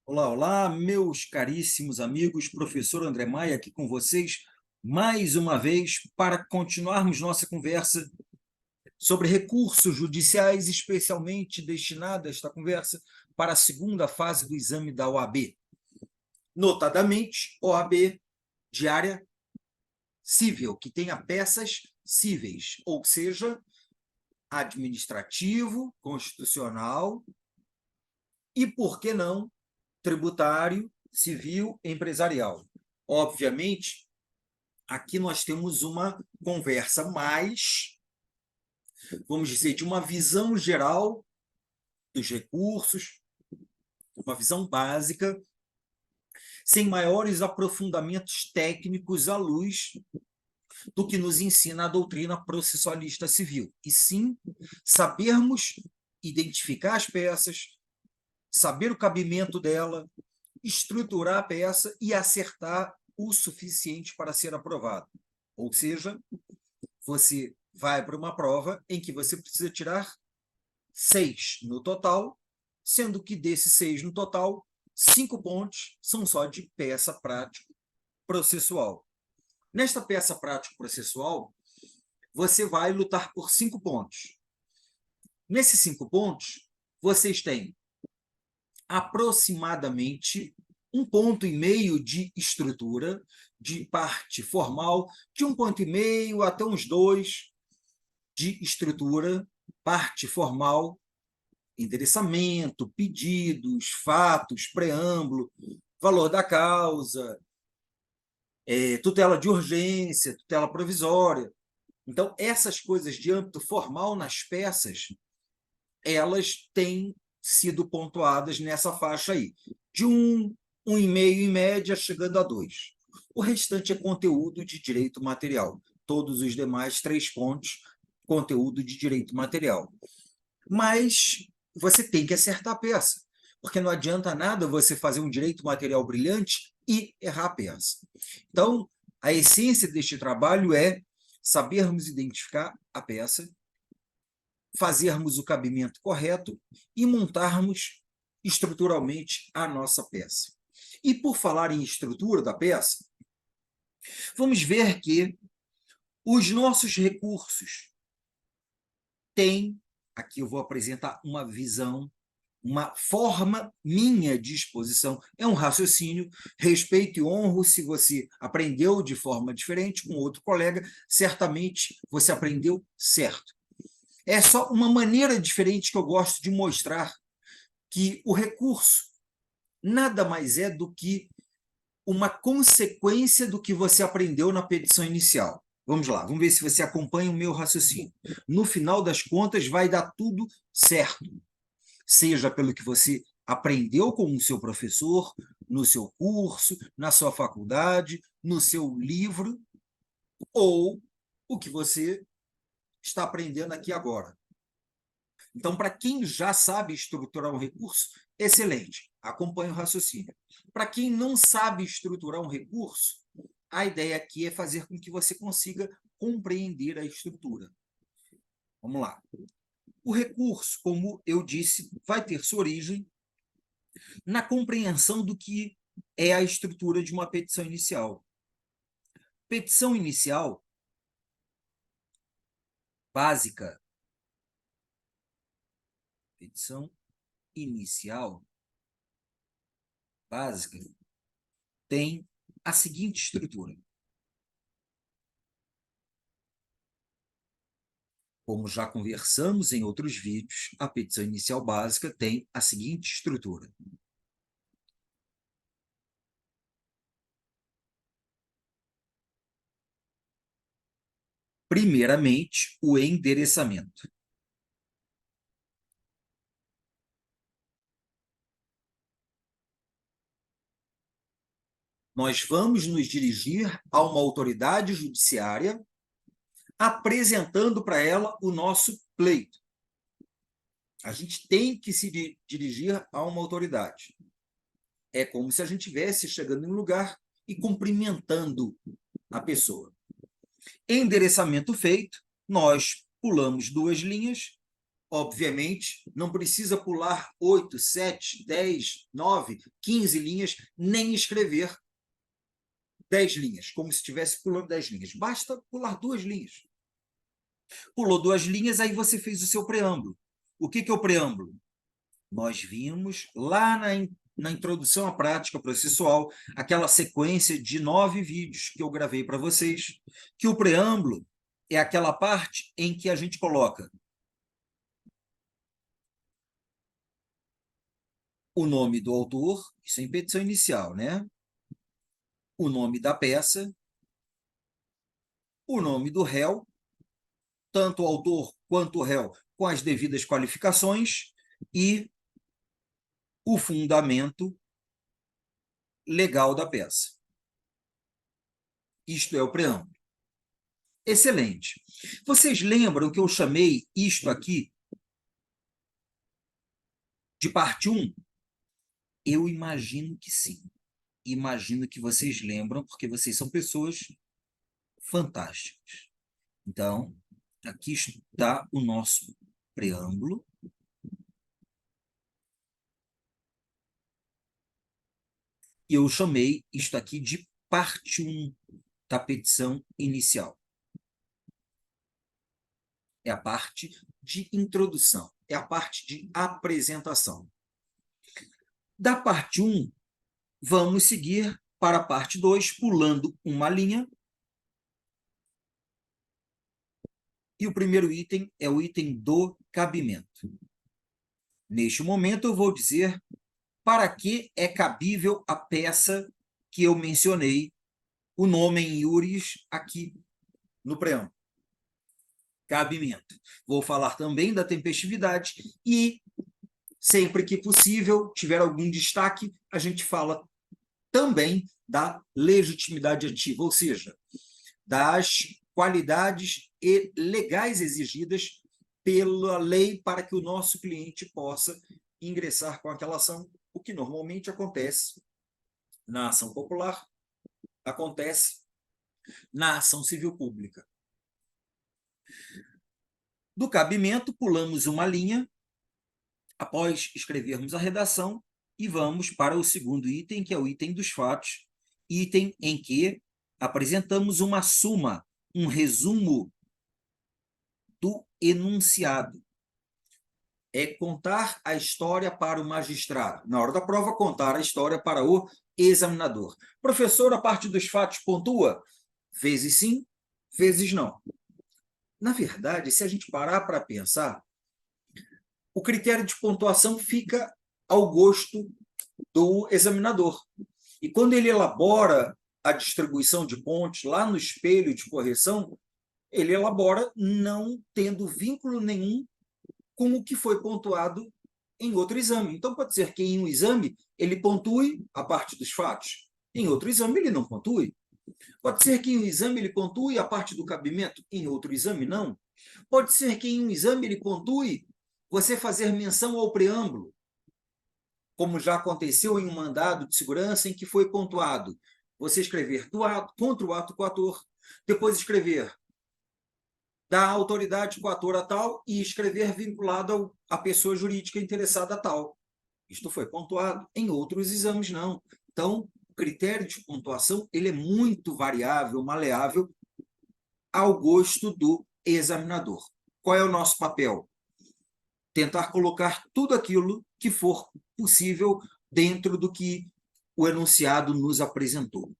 Olá, olá, meus caríssimos amigos, professor André Maia aqui com vocês mais uma vez para continuarmos nossa conversa sobre recursos judiciais, especialmente destinada esta conversa para a segunda fase do exame da OAB, notadamente OAB de área civil, que tenha peças cíveis, ou seja, administrativo, constitucional e, por que não, tributário, civil, empresarial. Obviamente, aqui nós temos uma conversa mais, vamos dizer, de uma visão geral dos recursos, uma visão básica, sem maiores aprofundamentos técnicos à luz do que nos ensina a doutrina processualista civil, e sim sabermos identificar as peças, saber o cabimento dela, estruturar a peça e acertar o suficiente para ser aprovado. Ou seja, você vai para uma prova em que você precisa tirar 6 no total, sendo que desses 6 no total, 5 pontos são só de peça prático processual. Nesta peça prático processual, você vai lutar por 5 pontos. Nesses 5 pontos, vocês têm aproximadamente 1,5 ponto de estrutura, de parte formal, de 1,5 ponto até uns 2 de estrutura, parte formal, endereçamento, pedidos, fatos, preâmbulo, valor da causa, tutela de urgência, tutela provisória. Então, essas coisas de âmbito formal nas peças, elas têm sido pontuadas nessa faixa aí, de 1,5 em média, chegando a 2. O restante é conteúdo de direito material. Todos os demais 3 pontos, conteúdo de direito material. Mas você tem que acertar a peça, porque não adianta nada você fazer um direito material brilhante e errar a peça. Então, a essência deste trabalho é sabermos identificar a peça, fazermos o cabimento correto e montarmos estruturalmente a nossa peça. E por falar em estrutura da peça, vamos ver que os nossos recursos têm, aqui eu vou apresentar uma visão, uma forma minha de exposição, é um raciocínio, respeito e honro. Se você aprendeu de forma diferente com outro colega, certamente você aprendeu certo. É só uma maneira diferente que eu gosto de mostrar que o recurso nada mais é do que uma consequência do que você aprendeu na petição inicial. Vamos lá, vamos ver se você acompanha o meu raciocínio. No final das contas, vai dar tudo certo, seja pelo que você aprendeu com o seu professor, no seu curso, na sua faculdade, no seu livro, ou o que você está aprendendo aqui agora. Então, para quem já sabe estruturar um recurso, excelente, acompanhe o raciocínio. Para quem não sabe estruturar um recurso, a ideia aqui é fazer com que você consiga compreender a estrutura. Vamos lá. O recurso, como eu disse, vai ter sua origem na compreensão do que é a estrutura de uma petição inicial. Petição inicial básica, petição inicial básica, tem a seguinte estrutura. Como já conversamos em outros vídeos, a petição inicial básica tem a seguinte estrutura. Primeiramente, o endereçamento. Nós vamos nos dirigir a uma autoridade judiciária apresentando para ela o nosso pleito. A gente tem que se dirigir a uma autoridade. É como se a gente estivesse chegando em um lugar e cumprimentando a pessoa. Endereçamento feito, nós pulamos 2 linhas, obviamente, não precisa pular 8, 7, 10, 9, 15 linhas, nem escrever 10 linhas, como se estivesse pulando 10 linhas. Basta pular 2 linhas. Pulou 2 linhas, aí você fez o seu preâmbulo. O que é o preâmbulo? Nós vimos lá na introdução à prática processual, aquela sequência de 9 vídeos que eu gravei para vocês, que o preâmbulo é aquela parte em que a gente coloca o nome do autor, isso é em petição inicial, né? O nome da peça, o nome do réu, tanto o autor quanto o réu, com as devidas qualificações, e o fundamento legal da peça. Isto é o preâmbulo. Excelente. Vocês lembram que eu chamei isto aqui de parte 1? Eu imagino que sim. Imagino que vocês lembram, porque vocês são pessoas fantásticas. Então, aqui está o nosso preâmbulo. E eu chamei isto aqui de parte 1 da petição inicial. É a parte de introdução, é a parte de apresentação. Da parte 1, vamos seguir para a parte 2, pulando uma linha. E o primeiro item é o item do cabimento. Neste momento, eu vou dizer para que é cabível a peça que eu mencionei, o nome em iuris aqui no preâmbulo. Cabimento. Vou falar também da tempestividade e, sempre que possível, tiver algum destaque, a gente fala também da legitimidade ativa, ou seja, das qualidades legais exigidas pela lei para que o nosso cliente possa ingressar com aquela ação, o que normalmente acontece na ação popular, acontece na ação civil pública. Do cabimento, pulamos uma linha, após escrevermos a redação, e vamos para o segundo item, que é o item dos fatos, item em que apresentamos uma suma, um resumo do enunciado. É contar a história para o magistrado. Na hora da prova, contar a história para o examinador. Professor, a parte dos fatos pontua? Vezes sim, vezes não. Na verdade, se a gente parar para pensar, o critério de pontuação fica ao gosto do examinador. E quando ele elabora a distribuição de pontos lá no espelho de correção, ele elabora não tendo vínculo nenhum com o que foi pontuado em outro exame. Então, pode ser que em um exame ele pontue a parte dos fatos, em outro exame ele não pontue. Pode ser que em um exame ele pontue a parte do cabimento, em outro exame não. Pode ser que em um exame ele pontue você fazer menção ao preâmbulo, como já aconteceu em um mandado de segurança em que foi pontuado você escrever do ato, contra o ato coator, depois escrever da autoridade coatora tal e escrever vinculado à pessoa jurídica interessada tal. Isto foi pontuado. Em outros exames, não. Então, o critério de pontuação ele é muito variável, maleável, ao gosto do examinador. Qual é o nosso papel? Tentar colocar tudo aquilo que for possível dentro do que o enunciado nos apresentou.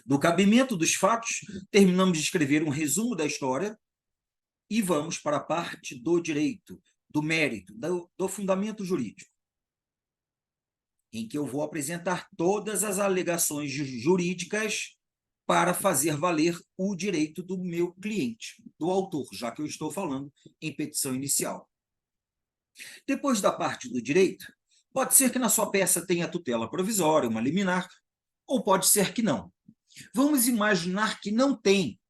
Do cabimento dos fatos, terminamos de escrever um resumo da história e vamos para a parte do direito, do mérito, do fundamento jurídico, em que eu vou apresentar todas as alegações jurídicas para fazer valer o direito do meu cliente, do autor, já que eu estou falando em petição inicial. Depois da parte do direito, pode ser que na sua peça tenha tutela provisória, uma liminar, ou pode ser que não. Vamos imaginar que não tem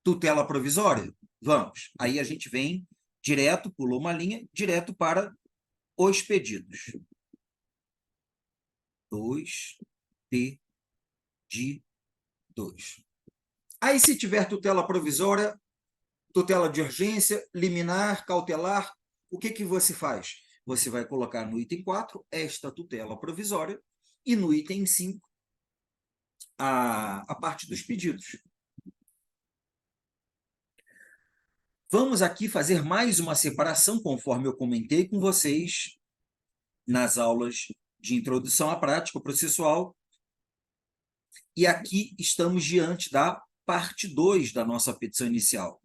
tutela provisória? Vamos. Aí a gente vem direto, pulou uma linha, direto para os pedidos. 2P de 2. Aí, se tiver tutela provisória, tutela de urgência, liminar, cautelar. O que você faz? Você vai colocar no item 4 esta tutela provisória e no item 5 a parte dos pedidos. Vamos aqui fazer mais uma separação, conforme eu comentei com vocês nas aulas de introdução à prática processual. E aqui estamos diante da parte 2 da nossa petição inicial.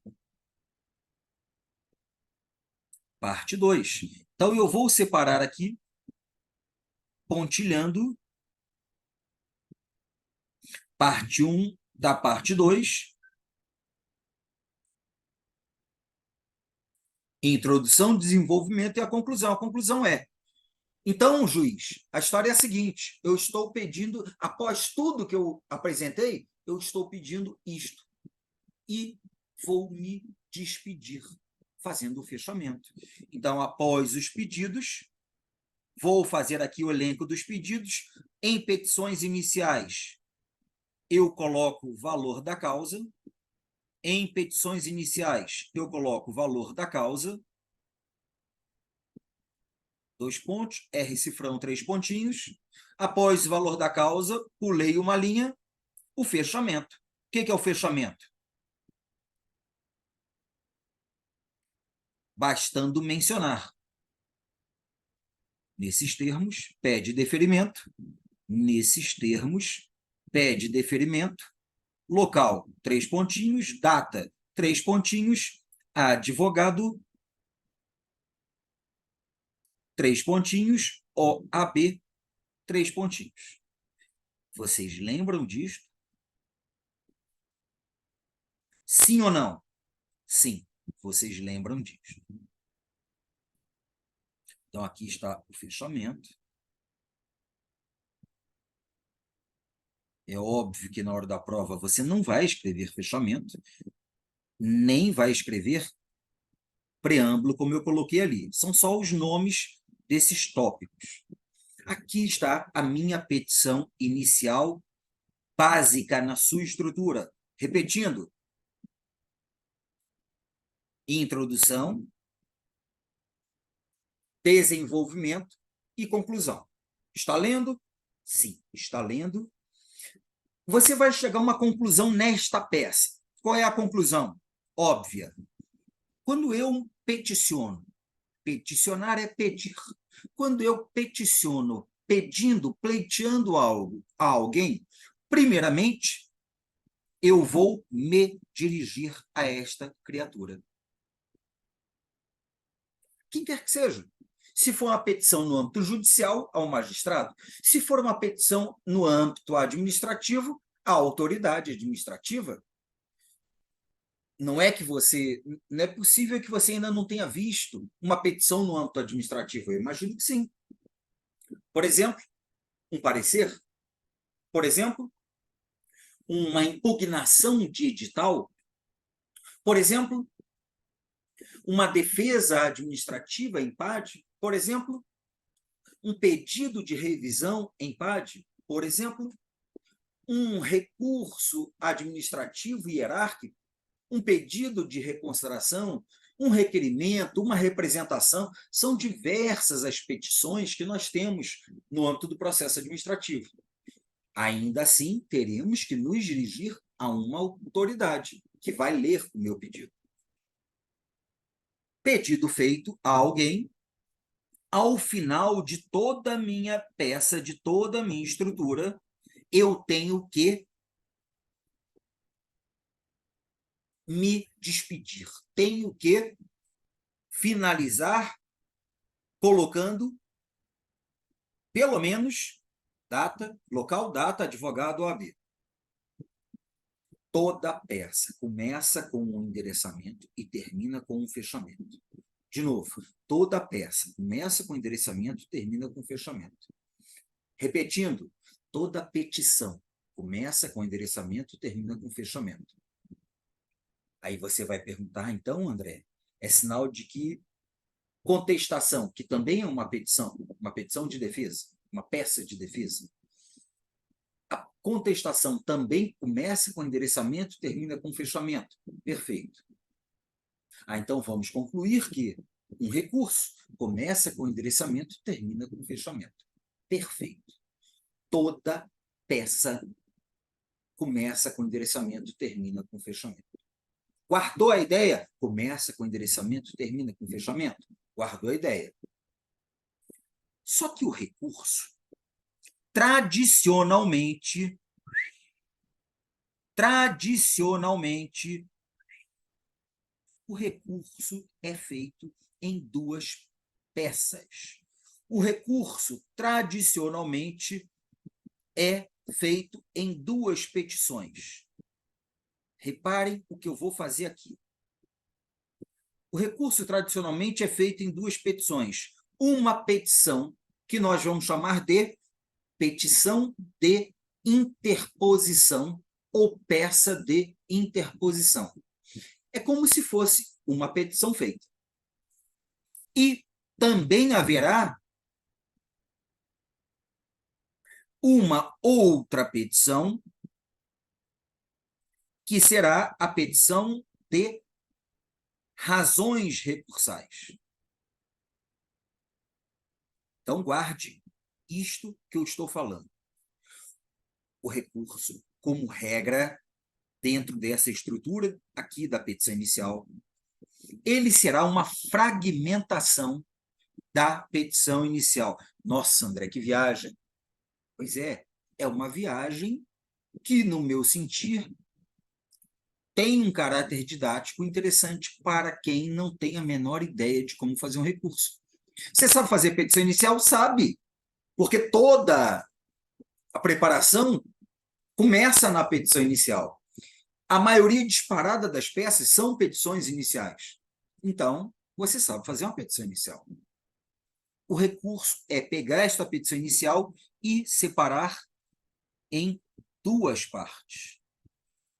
Parte 2. Então, eu vou separar aqui, pontilhando, parte 1 da parte 2, introdução, desenvolvimento e a conclusão. A conclusão é: então, juiz, a história é a seguinte, eu estou pedindo, após tudo que eu apresentei, eu estou pedindo isto. E vou me despedir, fazendo o fechamento. Então, após os pedidos, vou fazer aqui o elenco dos pedidos. Em petições iniciais, eu coloco o valor da causa. Em petições iniciais, eu coloco o valor da causa. 2 pontos, R cifrão, 3 pontinhos. Após o valor da causa, pulei uma linha, o fechamento. O que é o fechamento? Bastando mencionar. Nesses termos, pede deferimento. Nesses termos, pede deferimento. Local, 3 pontinhos. Data, 3 pontinhos. Advogado, 3 pontinhos. OAB, 3 pontinhos. Vocês lembram disto? Sim ou não? Sim, vocês lembram disso. Então, aqui está o fechamento. É óbvio que na hora da prova você não vai escrever fechamento, nem vai escrever preâmbulo, como eu coloquei ali. São só os nomes desses tópicos. Aqui está a minha petição inicial básica na sua estrutura. Repetindo. Introdução, desenvolvimento e conclusão. Está lendo? Sim, está lendo. Você vai chegar a uma conclusão nesta peça. Qual é a conclusão? Óbvia. Quando eu peticiono, peticionar é pedir. Quando eu peticiono, pedindo, pleiteando algo a alguém, primeiramente, eu vou me dirigir a esta criatura. Quem quer que seja. Se for uma petição no âmbito judicial, ao magistrado. Se for uma petição no âmbito administrativo, à autoridade administrativa. Não é possível que você ainda não tenha visto uma petição no âmbito administrativo. Eu imagino que sim. Por exemplo, um parecer. Por exemplo, uma impugnação de edital. Por exemplo, uma defesa administrativa em PAD. Por exemplo, um pedido de revisão em PAD. Por exemplo, um recurso administrativo hierárquico, um pedido de reconsideração, um requerimento, uma representação. São diversas as petições que nós temos no âmbito do processo administrativo. Ainda assim, teremos que nos dirigir a uma autoridade que vai ler o meu pedido. Pedido feito a alguém, ao final de toda a minha peça, de toda a minha estrutura, eu tenho que me despedir. Tenho que finalizar colocando, pelo menos, data, local, data, advogado, OAB. Toda peça começa com um endereçamento e termina com um fechamento. De novo, toda peça começa com endereçamento e termina com fechamento. Repetindo, toda petição começa com endereçamento e termina com fechamento. Aí você vai perguntar, então, André, é sinal de que contestação, que também é uma petição de defesa, uma peça de defesa. A contestação também começa com endereçamento e termina com fechamento. Perfeito. Então vamos concluir que um recurso começa com endereçamento e termina com fechamento. Perfeito. Toda peça começa com endereçamento e termina com fechamento. Guardou a ideia? Começa com endereçamento e termina com fechamento. Guardou a ideia. Só que o recurso, tradicionalmente, o recurso é feito em duas peças. O recurso, tradicionalmente, é feito em duas petições. Reparem o que eu vou fazer aqui. O recurso, tradicionalmente, é feito em duas petições. Uma petição, que nós vamos chamar de petição de interposição ou peça de interposição. É como se fosse uma petição feita. E também haverá uma outra petição, que será a petição de razões recursais. Então, guarde isto que eu estou falando. O recurso, como regra, dentro dessa estrutura aqui da petição inicial, ele será uma fragmentação da petição inicial. Nossa, André, que viagem! Pois é uma viagem que, no meu sentir, tem um caráter didático interessante para quem não tem a menor ideia de como fazer um recurso. Você sabe fazer petição inicial? Sabe, porque toda a preparação começa na petição inicial. A maioria disparada das peças são petições iniciais. Então, você sabe fazer uma petição inicial. O recurso é pegar esta petição inicial e separar em duas partes,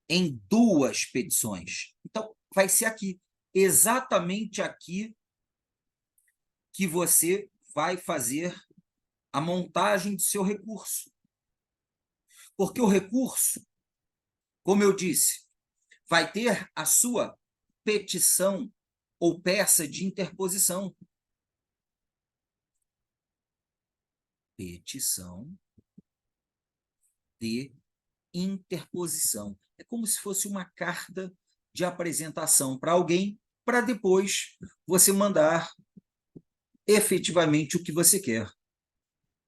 em duas petições. Então, vai ser aqui, exatamente aqui, que você vai fazer a montagem do seu recurso. Porque o recurso, como eu disse, vai ter a sua petição ou peça de interposição. Petição de interposição. É como se fosse uma carta de apresentação para alguém, para depois você mandar efetivamente o que você quer.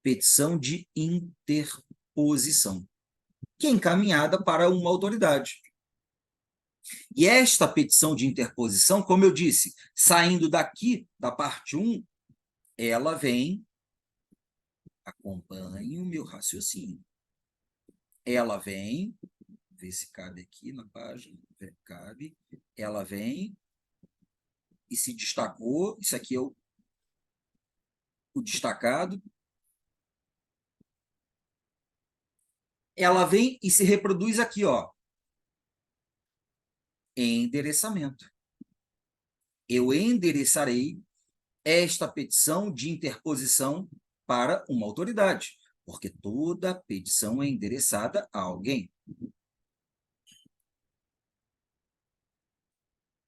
Petição de interposição, que é encaminhada para uma autoridade. E esta petição de interposição, como eu disse, saindo daqui da parte 1, ela vem, acompanhe o meu raciocínio. Ela vem, ver se cabe aqui na página, cabe, ela vem e se destacou, isso aqui é o destacado, ela vem e se reproduz aqui, ó, endereçamento. Eu endereçarei esta petição de interposição para uma autoridade, porque toda petição é endereçada a alguém.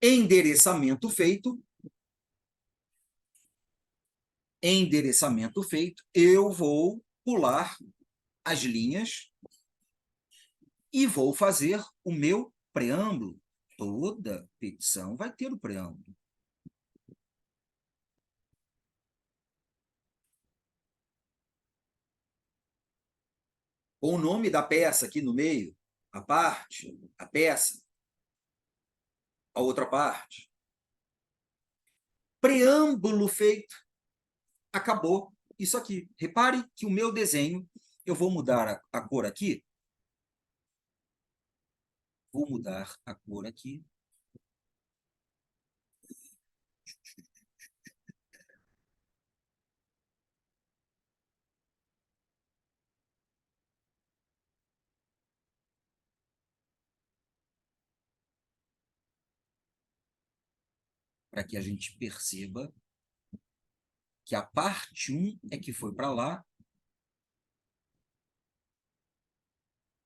Endereçamento feito, eu vou pular as linhas e vou fazer o meu preâmbulo. Toda petição vai ter o preâmbulo. Com o nome da peça aqui no meio, a parte, a peça, a outra parte. Preâmbulo feito. Acabou isso aqui. Repare que o meu desenho, eu vou mudar a cor aqui. Vou mudar a cor aqui. Para que a gente perceba que a parte 1 é que foi para lá,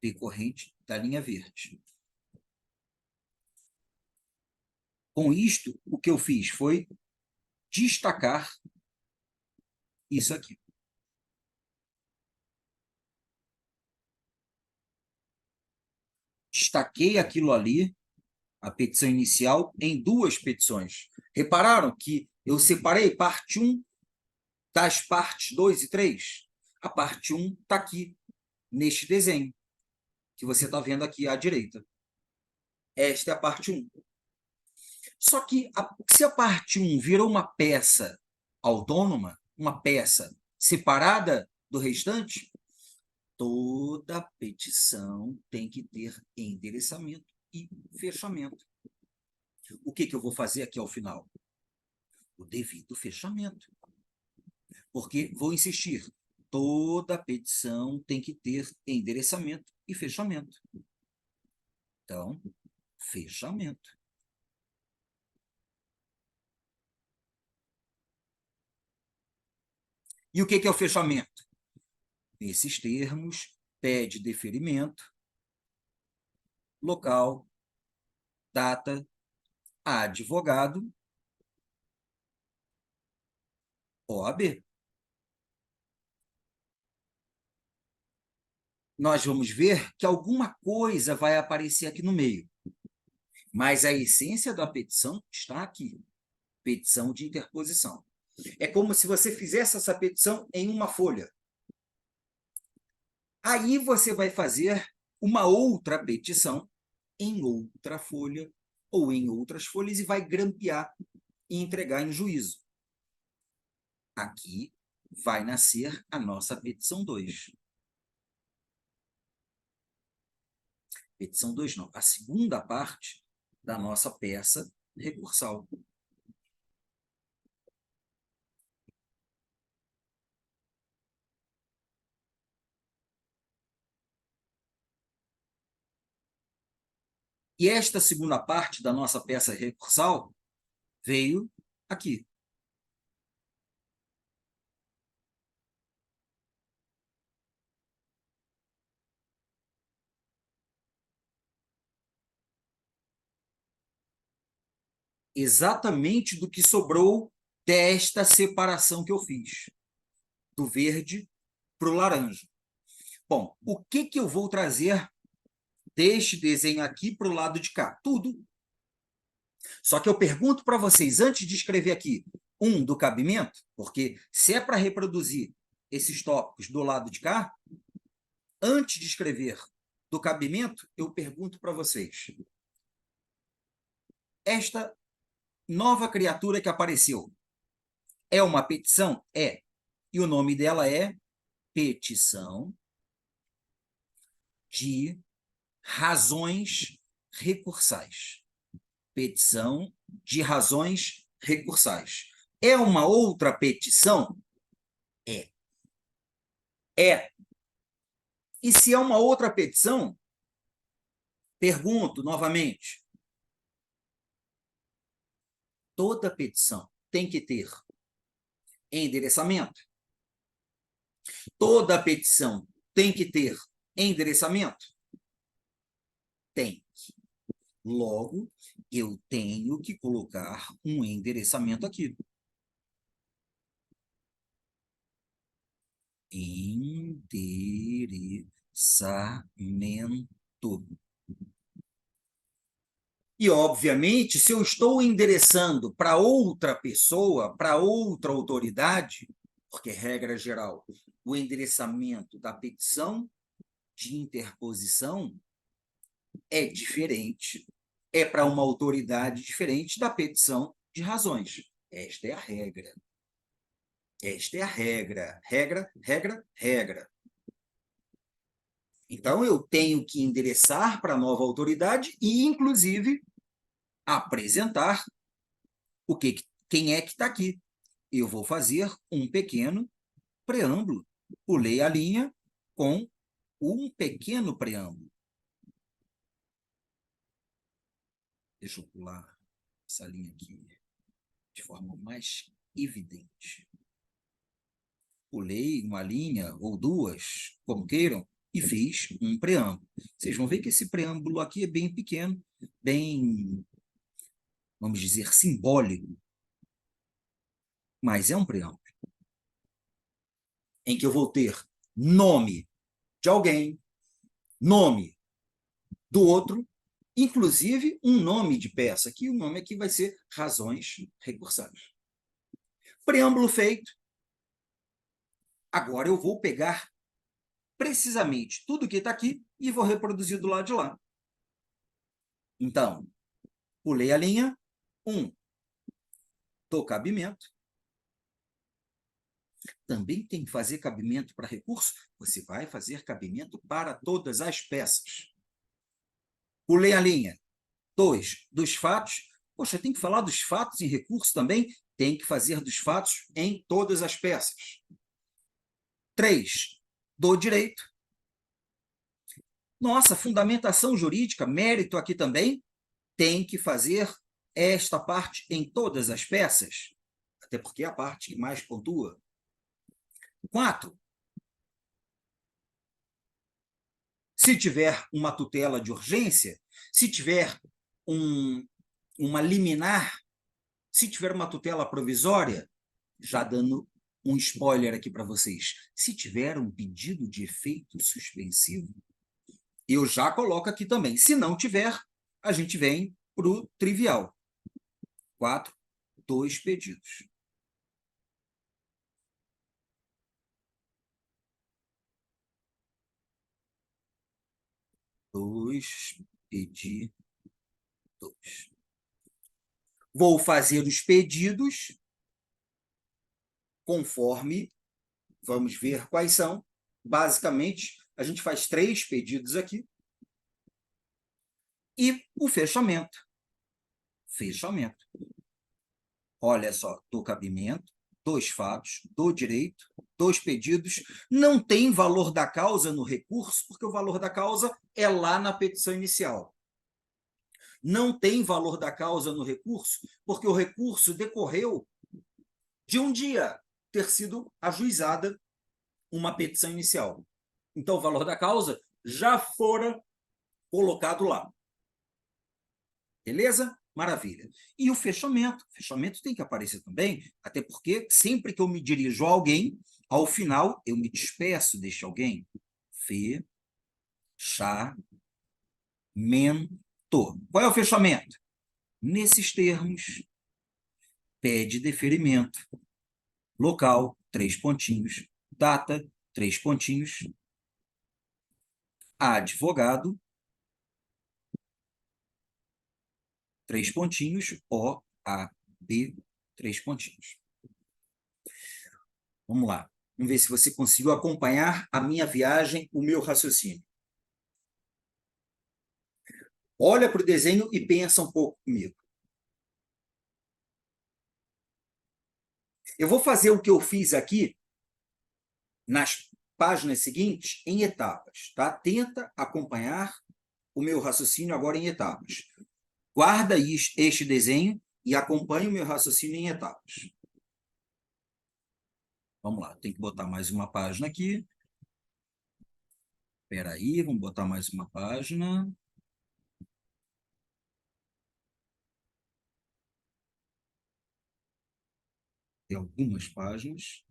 decorrente da linha verde. Com isto, o que eu fiz foi destacar isso aqui. Destaquei aquilo ali, a petição inicial, em duas petições. Repararam que eu separei parte 1 das partes 2 e 3? A parte 1 está aqui, neste desenho, que você está vendo aqui à direita. Esta é a parte 1. Só que, se a parte 1 virou uma peça autônoma, uma peça separada do restante, toda petição tem que ter endereçamento e fechamento. O que eu vou fazer aqui ao final? O devido fechamento. Porque, vou insistir, toda petição tem que ter endereçamento e fechamento. Então, fechamento. E o que é o fechamento? Nesses termos, pede deferimento, local, data, advogado, OAB. Nós vamos ver que alguma coisa vai aparecer aqui no meio. Mas a essência da petição está aqui. Petição de interposição. É como se você fizesse essa petição em uma folha. Aí você vai fazer uma outra petição em outra folha ou em outras folhas e vai grampear e entregar em juízo. Aqui vai nascer a nossa petição 2. Petição 2 não, a segunda parte da nossa peça recursal. E esta segunda parte da nossa peça recursal veio aqui. Exatamente do que sobrou desta separação que eu fiz, do verde para o laranja. Bom, o que eu vou trazer deste desenho aqui para o lado de cá? Tudo. Só que eu pergunto para vocês, antes de escrever aqui, do cabimento, porque se é para reproduzir esses tópicos do lado de cá, antes de escrever do cabimento, eu pergunto para vocês, esta nova criatura que apareceu é uma petição? É. E o nome dela é petição de razões recursais. Petição de razões recursais. É uma outra petição? É. É. E se é uma outra petição, pergunto novamente, toda petição tem que ter endereçamento? Toda petição tem que ter endereçamento? Tem. Logo, eu tenho que colocar um endereçamento aqui. Endereçamento. E, obviamente, se eu estou endereçando para outra pessoa, para outra autoridade, porque, regra geral, o endereçamento da petição de interposição é diferente, é para uma autoridade diferente da petição de razões. Esta é a regra. Esta é a regra. Regra, regra, regra. Então, eu tenho que endereçar para a nova autoridade e, inclusive, apresentar quem é que está aqui. Eu vou fazer um pequeno preâmbulo. Pulei a linha com um pequeno preâmbulo. Deixa eu pular essa linha aqui de forma mais evidente. Pulei uma linha ou duas, como queiram, e fiz um preâmbulo. Vocês vão ver que esse preâmbulo aqui é bem pequeno, bem vamos dizer, simbólico, mas é um preâmbulo, em que eu vou ter nome de alguém, nome do outro, inclusive um nome de peça, que o nome aqui vai ser razões recursáveis. Preâmbulo feito. Agora eu vou pegar precisamente tudo que está aqui e vou reproduzir do lado de lá. Então, pulei a linha, do cabimento. Também tem que fazer cabimento para recurso? Você vai fazer cabimento para todas as peças. Pulei a linha. 2, dos fatos. Poxa, tem que falar dos fatos em recurso também? Tem que fazer dos fatos em todas as peças. 3, do direito. Nossa, fundamentação jurídica, mérito aqui também, tem que fazer esta parte em todas as peças, até porque é a parte que mais pontua. 4, se tiver uma tutela de urgência, se tiver uma liminar, se tiver uma tutela provisória, já dando um spoiler aqui para vocês, se tiver um pedido de efeito suspensivo, eu já coloco aqui também. Se não tiver, a gente vem para o trivial. 4, 2 pedidos. Dois pedidos. Vou fazer os pedidos conforme, vamos ver quais são. Basicamente, a gente faz 3 pedidos aqui. E o fechamento. Fechamento. Olha só, do cabimento, 2 fatos, do direito, 2 pedidos. Não tem valor da causa no recurso, porque o valor da causa é lá na petição inicial. Não tem valor da causa no recurso, porque o recurso decorreu de um dia ter sido ajuizada uma petição inicial. Então, o valor da causa já fora colocado lá. Beleza? Maravilha. E o fechamento? O fechamento tem que aparecer também, até porque sempre que eu me dirijo a alguém, ao final, eu me despeço deste alguém. Fechamento. Qual é o fechamento? Nesses termos, pede deferimento. Local, 3 pontinhos. Data, 3 pontinhos. Advogado, 3 pontinhos. OAB, 3 pontinhos. Vamos lá. Vamos ver se você conseguiu acompanhar a minha viagem, o meu raciocínio. Olha para o desenho e pensa um pouco comigo. Eu vou fazer o que eu fiz aqui nas páginas seguintes em etapas, tá? Tenta acompanhar o meu raciocínio agora em etapas. Guarda este desenho e acompanhe o meu raciocínio em etapas. Vamos lá, tem que botar mais uma página aqui. Espera aí, vamos botar mais uma página. Tem algumas páginas.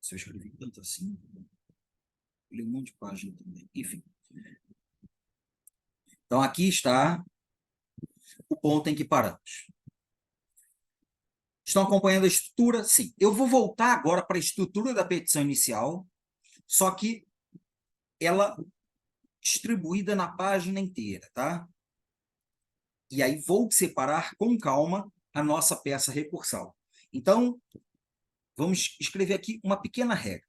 Se eu escrevi tanto assim, eu li um monte de página também. Enfim. Então, aqui está o ponto em que paramos. Estão acompanhando a estrutura? Sim. Eu vou voltar agora para a estrutura da petição inicial, só que ela distribuída na página inteira, tá? E aí vou separar com calma a nossa peça recursal. Então, vamos escrever aqui uma pequena regra.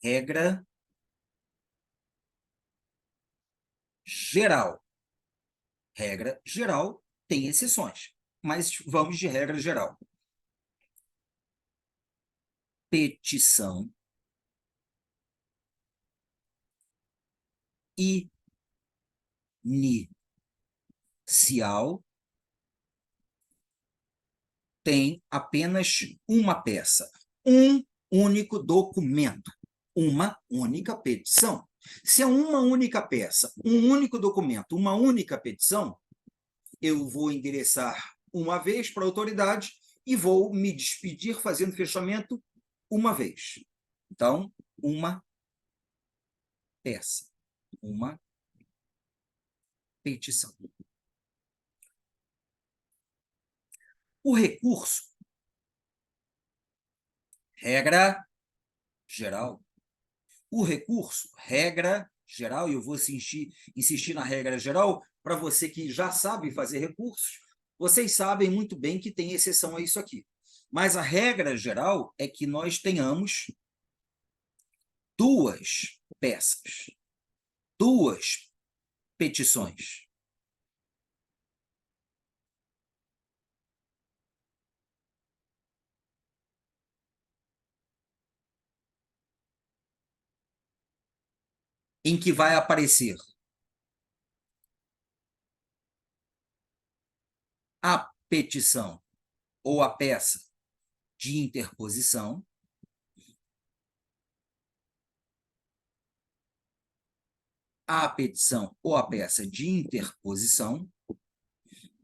Regra geral. Regra geral tem exceções, mas vamos de regra geral. Petição inicial tem apenas uma peça, um único documento, uma única petição. Se é uma única peça, um único documento, uma única petição, eu vou endereçar uma vez para a autoridade e vou me despedir fazendo fechamento uma vez. Então, uma peça, uma petição. O recurso, regra geral. O recurso, regra geral, e eu vou insistir na regra geral, para você que já sabe fazer recursos, vocês sabem muito bem que tem exceção a isso aqui. Mas a regra geral é que nós tenhamos duas peças, duas petições. Em que vai aparecer a petição ou a peça de interposição, a petição ou a peça de interposição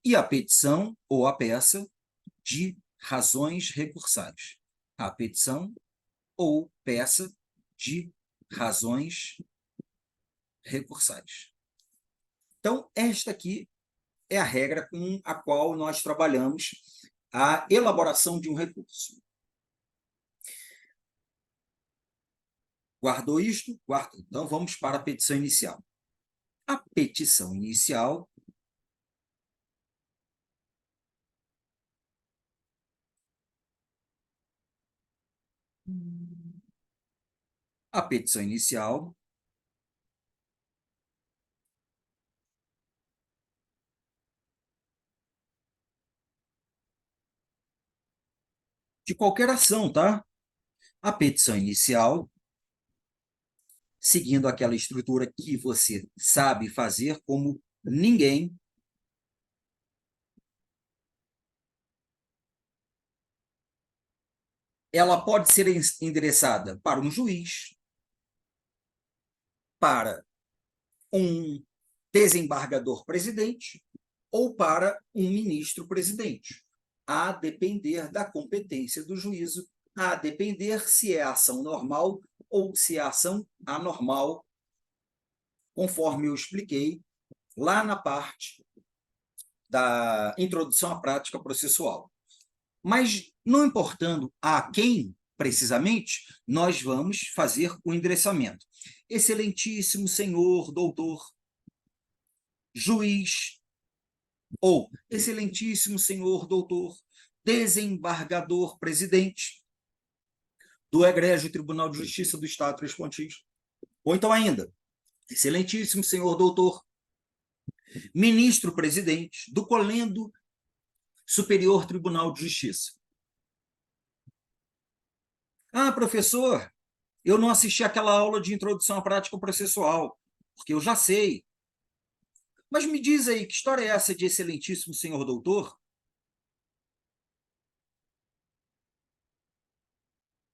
e a petição ou a peça de razões recursais. A petição ou peça de razões recursais. Então, esta aqui é a regra com a qual nós trabalhamos a elaboração de um recurso. Guardou isto? Guardou. Então, vamos para a petição inicial. A petição inicial de qualquer ação, tá? A petição inicial, seguindo aquela estrutura que você sabe fazer como ninguém, ela pode ser endereçada para um juiz, para um desembargador-presidente ou para um ministro-presidente, a depender da competência do juízo, a depender se é ação normal ou se é ação anormal, conforme eu expliquei lá na parte da introdução à prática processual. Mas, não importando a quem, precisamente, nós vamos fazer o endereçamento. Excelentíssimo senhor doutor juiz, ou excelentíssimo senhor doutor desembargador presidente do Egrégio Tribunal de Justiça do Estado, Três Pontinhos. Ou então ainda, excelentíssimo senhor doutor ministro presidente do Colendo Superior Tribunal de Justiça. Ah, professor, eu não assisti aquela aula de introdução à prática processual, porque eu já sei. Mas me diz aí, que história é essa de excelentíssimo senhor doutor?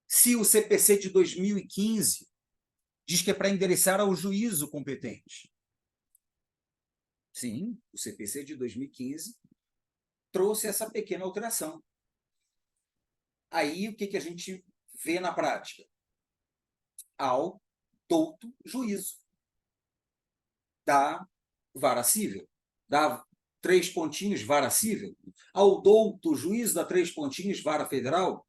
Se o CPC de 2015 diz que é para endereçar ao juízo competente. Sim, o CPC de 2015 trouxe essa pequena alteração. Aí, o que a gente vê na prática? Ao douto juízo da vara cível, da três pontinhos vara cível, ao douto juízo da três pontinhos vara federal,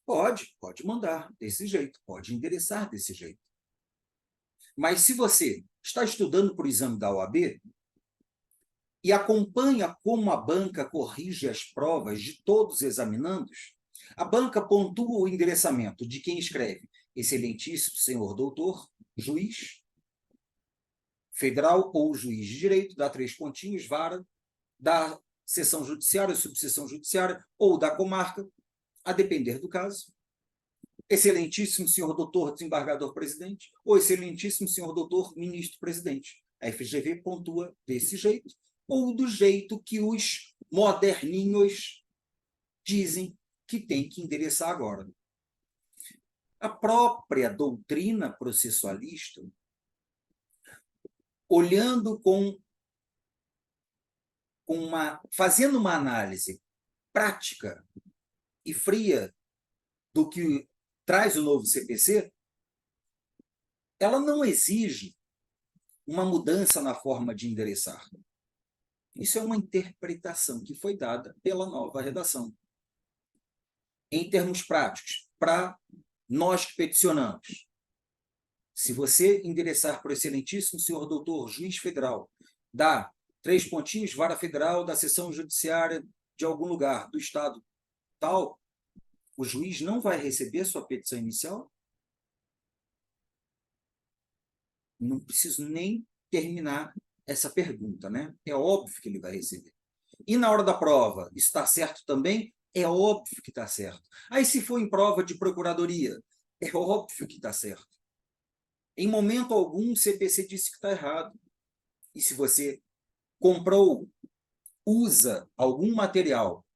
pode mandar desse jeito, pode endereçar desse jeito. Mas se você está estudando para o exame da OAB e acompanha como a banca corrige as provas de todos os examinandos, a banca pontua o endereçamento de quem escreve excelentíssimo senhor doutor, juiz federal ou juiz de direito, dá três pontinhos, vara, da seção judiciária, subseção judiciária ou da comarca, a depender do caso. Excelentíssimo senhor doutor desembargador-presidente ou excelentíssimo senhor doutor ministro-presidente. A FGV pontua desse jeito ou do jeito que os moderninhos dizem que tem que endereçar agora. A própria doutrina processualista, olhando fazendo uma análise prática e fria do que traz o novo CPC, ela não exige uma mudança na forma de endereçar. Isso é uma interpretação que foi dada pela nova redação. Em termos práticos, para nós que peticionamos, se você endereçar para o excelentíssimo senhor doutor juiz federal, dá 3 pontinhos, vara federal da seção judiciária de algum lugar do estado tal, o juiz não vai receber a sua petição inicial? Não preciso nem terminar essa pergunta, né? É óbvio que ele vai receber. E na hora da prova, está certo também? É óbvio que está certo. Aí, se for em prova de procuradoria, é óbvio que está certo. Em momento algum, o CPC disse que está errado. E se você comprou, usa algum material,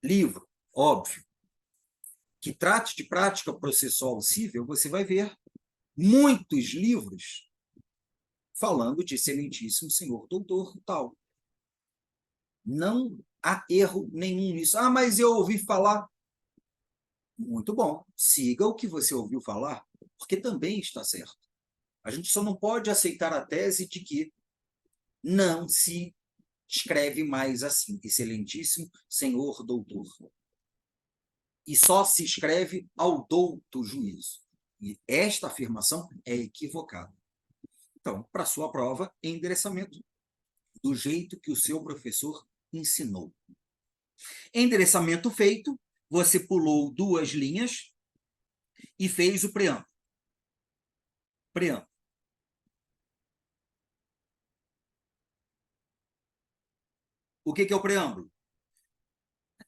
livro, óbvio, que trate de prática processual civil, você vai ver muitos livros falando de excelentíssimo senhor doutor tal. Não há erro nenhum nisso. Ah, mas eu ouvi falar. Muito bom. Siga o que você ouviu falar, porque também está certo. A gente só não pode aceitar a tese de que não se escreve mais assim, excelentíssimo senhor doutor. E só se escreve ao douto juízo. E esta afirmação é equivocada. Então, para a sua prova, endereçamento do jeito que o seu professor ensinou. Endereçamento feito, você pulou 2 linhas e fez o preâmbulo. Preâmbulo. O que é o preâmbulo?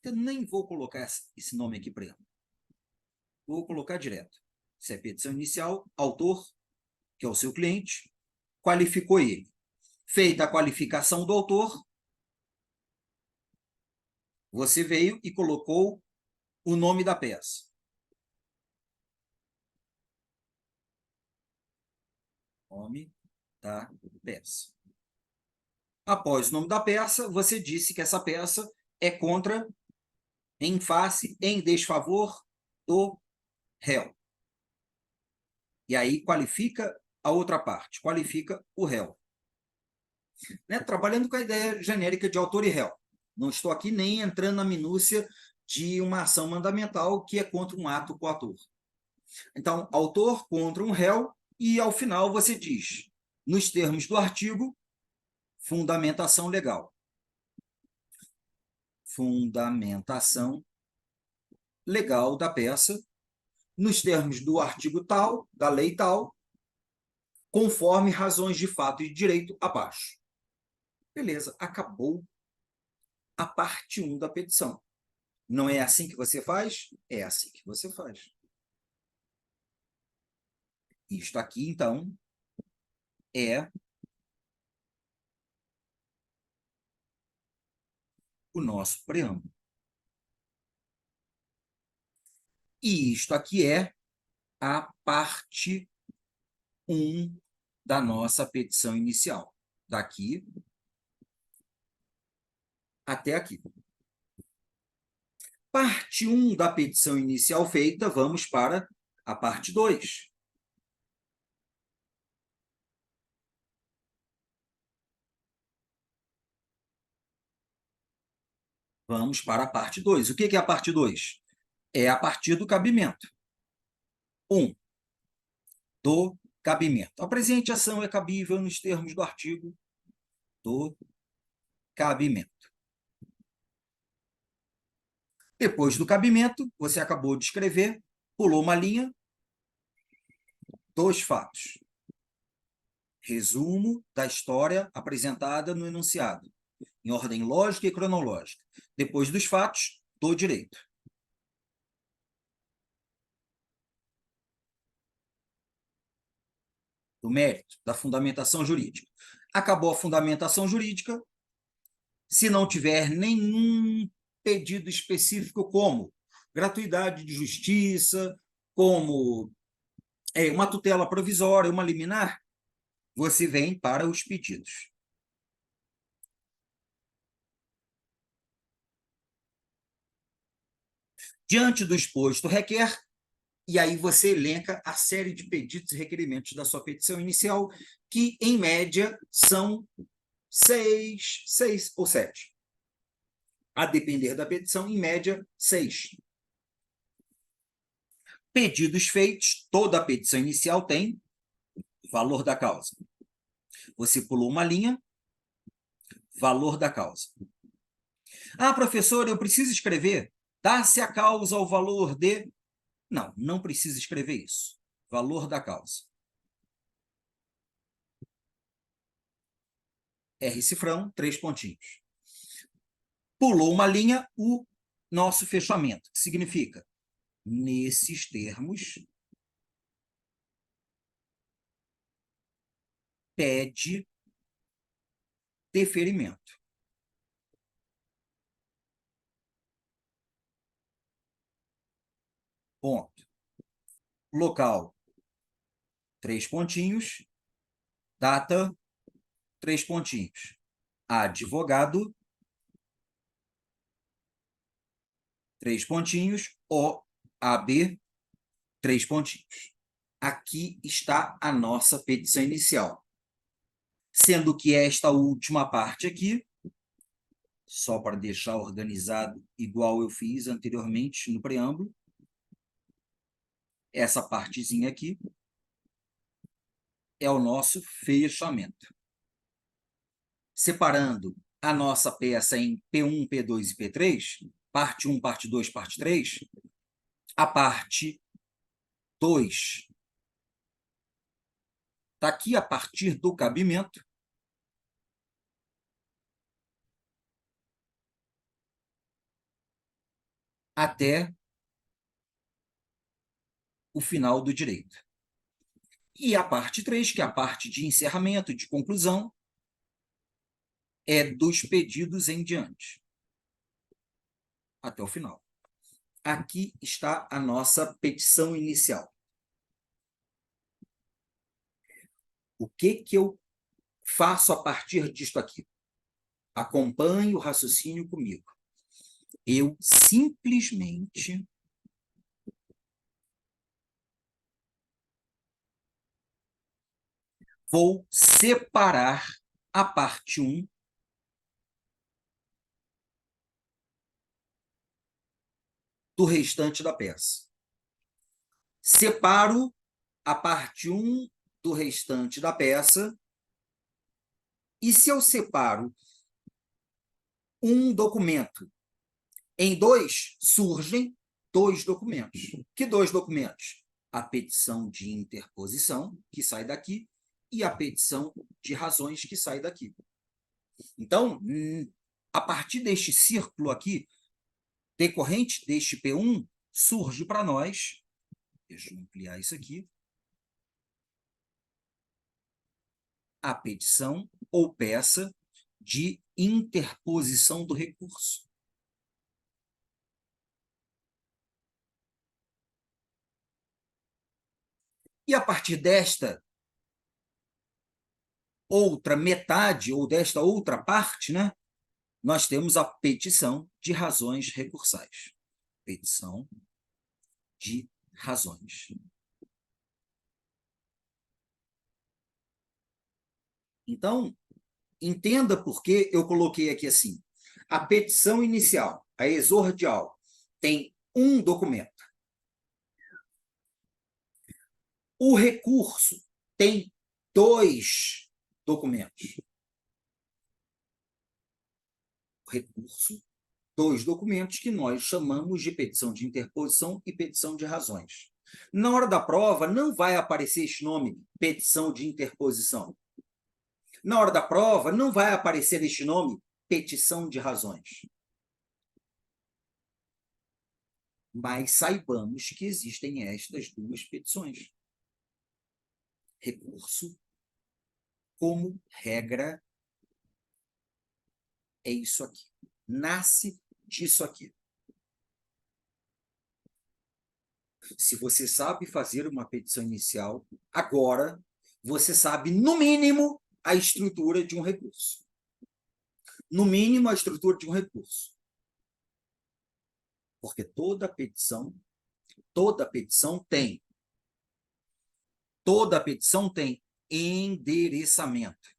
Eu nem vou colocar esse nome aqui, preâmbulo. Vou colocar direto. Se é petição inicial, autor, que é o seu cliente, qualificou ele. Feita a qualificação do autor, você veio e colocou o nome da peça. Nome da peça. Após o nome da peça, você disse que essa peça é contra, em face, em desfavor do réu. E aí qualifica a outra parte, qualifica o réu. Né? Trabalhando com a ideia genérica de autor e réu. Não estou aqui nem entrando na minúcia de uma ação mandamental que é contra um ato coator. Então, autor contra um réu, e ao final você diz, nos termos do artigo, fundamentação legal. Fundamentação legal da peça, nos termos do artigo tal, da lei tal, conforme razões de fato e de direito abaixo. Beleza, acabou a parte 1 da petição. Não é assim que você faz? É assim que você faz. Isto aqui, então, é o nosso preâmbulo. E isto aqui é a parte 1 da nossa petição inicial. Daqui até aqui. Parte 1 da petição inicial feita, vamos para a parte 2. Vamos para a parte 2. O que é a parte 2? É a partir do cabimento. 1. Do cabimento. A presente ação é cabível nos termos do artigo do cabimento. Depois do cabimento, você acabou de escrever, pulou uma linha, 2 fatos. Resumo da história apresentada no enunciado, em ordem lógica e cronológica. Depois dos fatos, do direito. Do mérito, da fundamentação jurídica. Acabou a fundamentação jurídica. Se não tiver nenhum pedido específico como gratuidade de justiça, como uma tutela provisória, uma liminar, você vem para os pedidos. Diante do exposto requer, e aí você elenca a série de pedidos e requerimentos da sua petição inicial, que, em média, são 6 ou 7. A depender da petição, em média, 6. Pedidos feitos, toda a petição inicial tem valor da causa. Você pulou uma linha, valor da causa. Ah, professor, eu preciso escrever. Dá-se a causa ao valor de... Não, não precisa escrever isso. Valor da causa. R cifrão, 3 pontinhos. Pulou uma linha, o nosso fechamento, que significa, nesses termos, pede deferimento. Ponto. Local, 3 pontinhos. Data, 3 pontinhos. Advogado, 3 pontinhos. OAB, 3 pontinhos. Aqui está a nossa petição inicial. Sendo que esta última parte aqui, só para deixar organizado igual eu fiz anteriormente no preâmbulo, essa partezinha aqui é o nosso fechamento. Separando a nossa peça em P1, P2 e P3, parte 1, parte 2, parte 3, a parte 2 está aqui a partir do cabimento até o final do direito. E a parte 3, que é a parte de encerramento, de conclusão, é dos pedidos em diante, até o final. Aqui está a nossa petição inicial. O que eu faço a partir disto aqui? Acompanhe o raciocínio comigo. Eu simplesmente vou separar a parte 1 do restante da peça. Separo a parte 1 do restante da peça, e se eu separo um documento em 2, surgem 2 documentos. Que 2 documentos? A petição de interposição, que sai daqui, e a petição de razões, que sai daqui. Então, a partir deste círculo aqui, decorrente deste P1, surge para nós, deixa eu ampliar isso aqui, a petição ou peça de interposição do recurso. E a partir desta outra metade, ou desta outra parte, né, nós temos a petição de razões recursais. Petição de razões. Então, entenda por que eu coloquei aqui assim. A petição inicial, a exordial, tem um documento. O recurso tem 2 documentos. O recurso, 2 documentos que nós chamamos de petição de interposição e petição de razões. Na hora da prova, não vai aparecer este nome, petição de interposição. Na hora da prova, não vai aparecer este nome, petição de razões. Mas saibamos que existem estas 2 petições. Recurso, como regra, é isso aqui. Nasce disso aqui. Se você sabe fazer uma petição inicial, agora você sabe, no mínimo, a estrutura de um recurso. No mínimo, a estrutura de um recurso. Porque toda petição tem endereçamento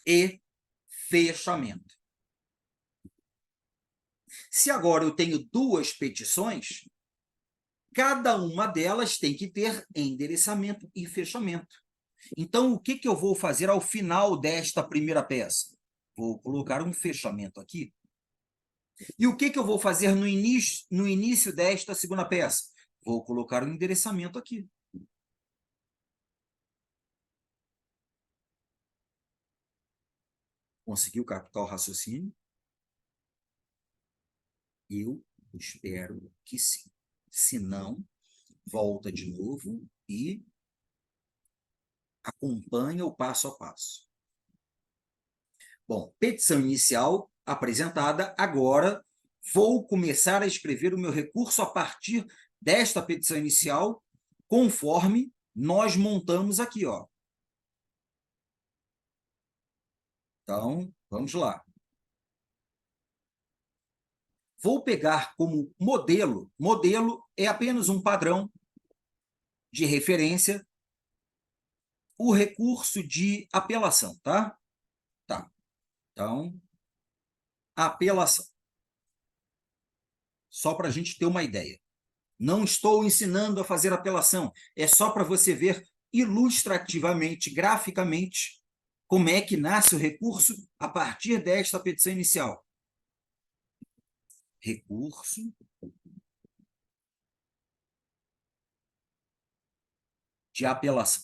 e fechamento. Se agora eu tenho duas petições, cada uma delas tem que ter endereçamento e fechamento. Então, o que eu vou fazer ao final desta primeira peça? Vou colocar um fechamento aqui. E o que eu vou fazer no início desta segunda peça? Vou colocar um endereçamento aqui. Conseguiu captar o raciocínio? Eu espero que sim. Se não, volta de novo e acompanha o passo a passo. Bom, petição inicial apresentada. Agora vou começar a escrever o meu recurso a partir desta petição inicial, conforme nós montamos aqui, ó. Então, vamos lá. Vou pegar como modelo é apenas um padrão de referência, o recurso de apelação, tá? Tá. Então, apelação. Só para a gente ter uma ideia. Não estou ensinando a fazer apelação, é só para você ver ilustrativamente, graficamente, como é que nasce o recurso a partir desta petição inicial. Recurso de apelação.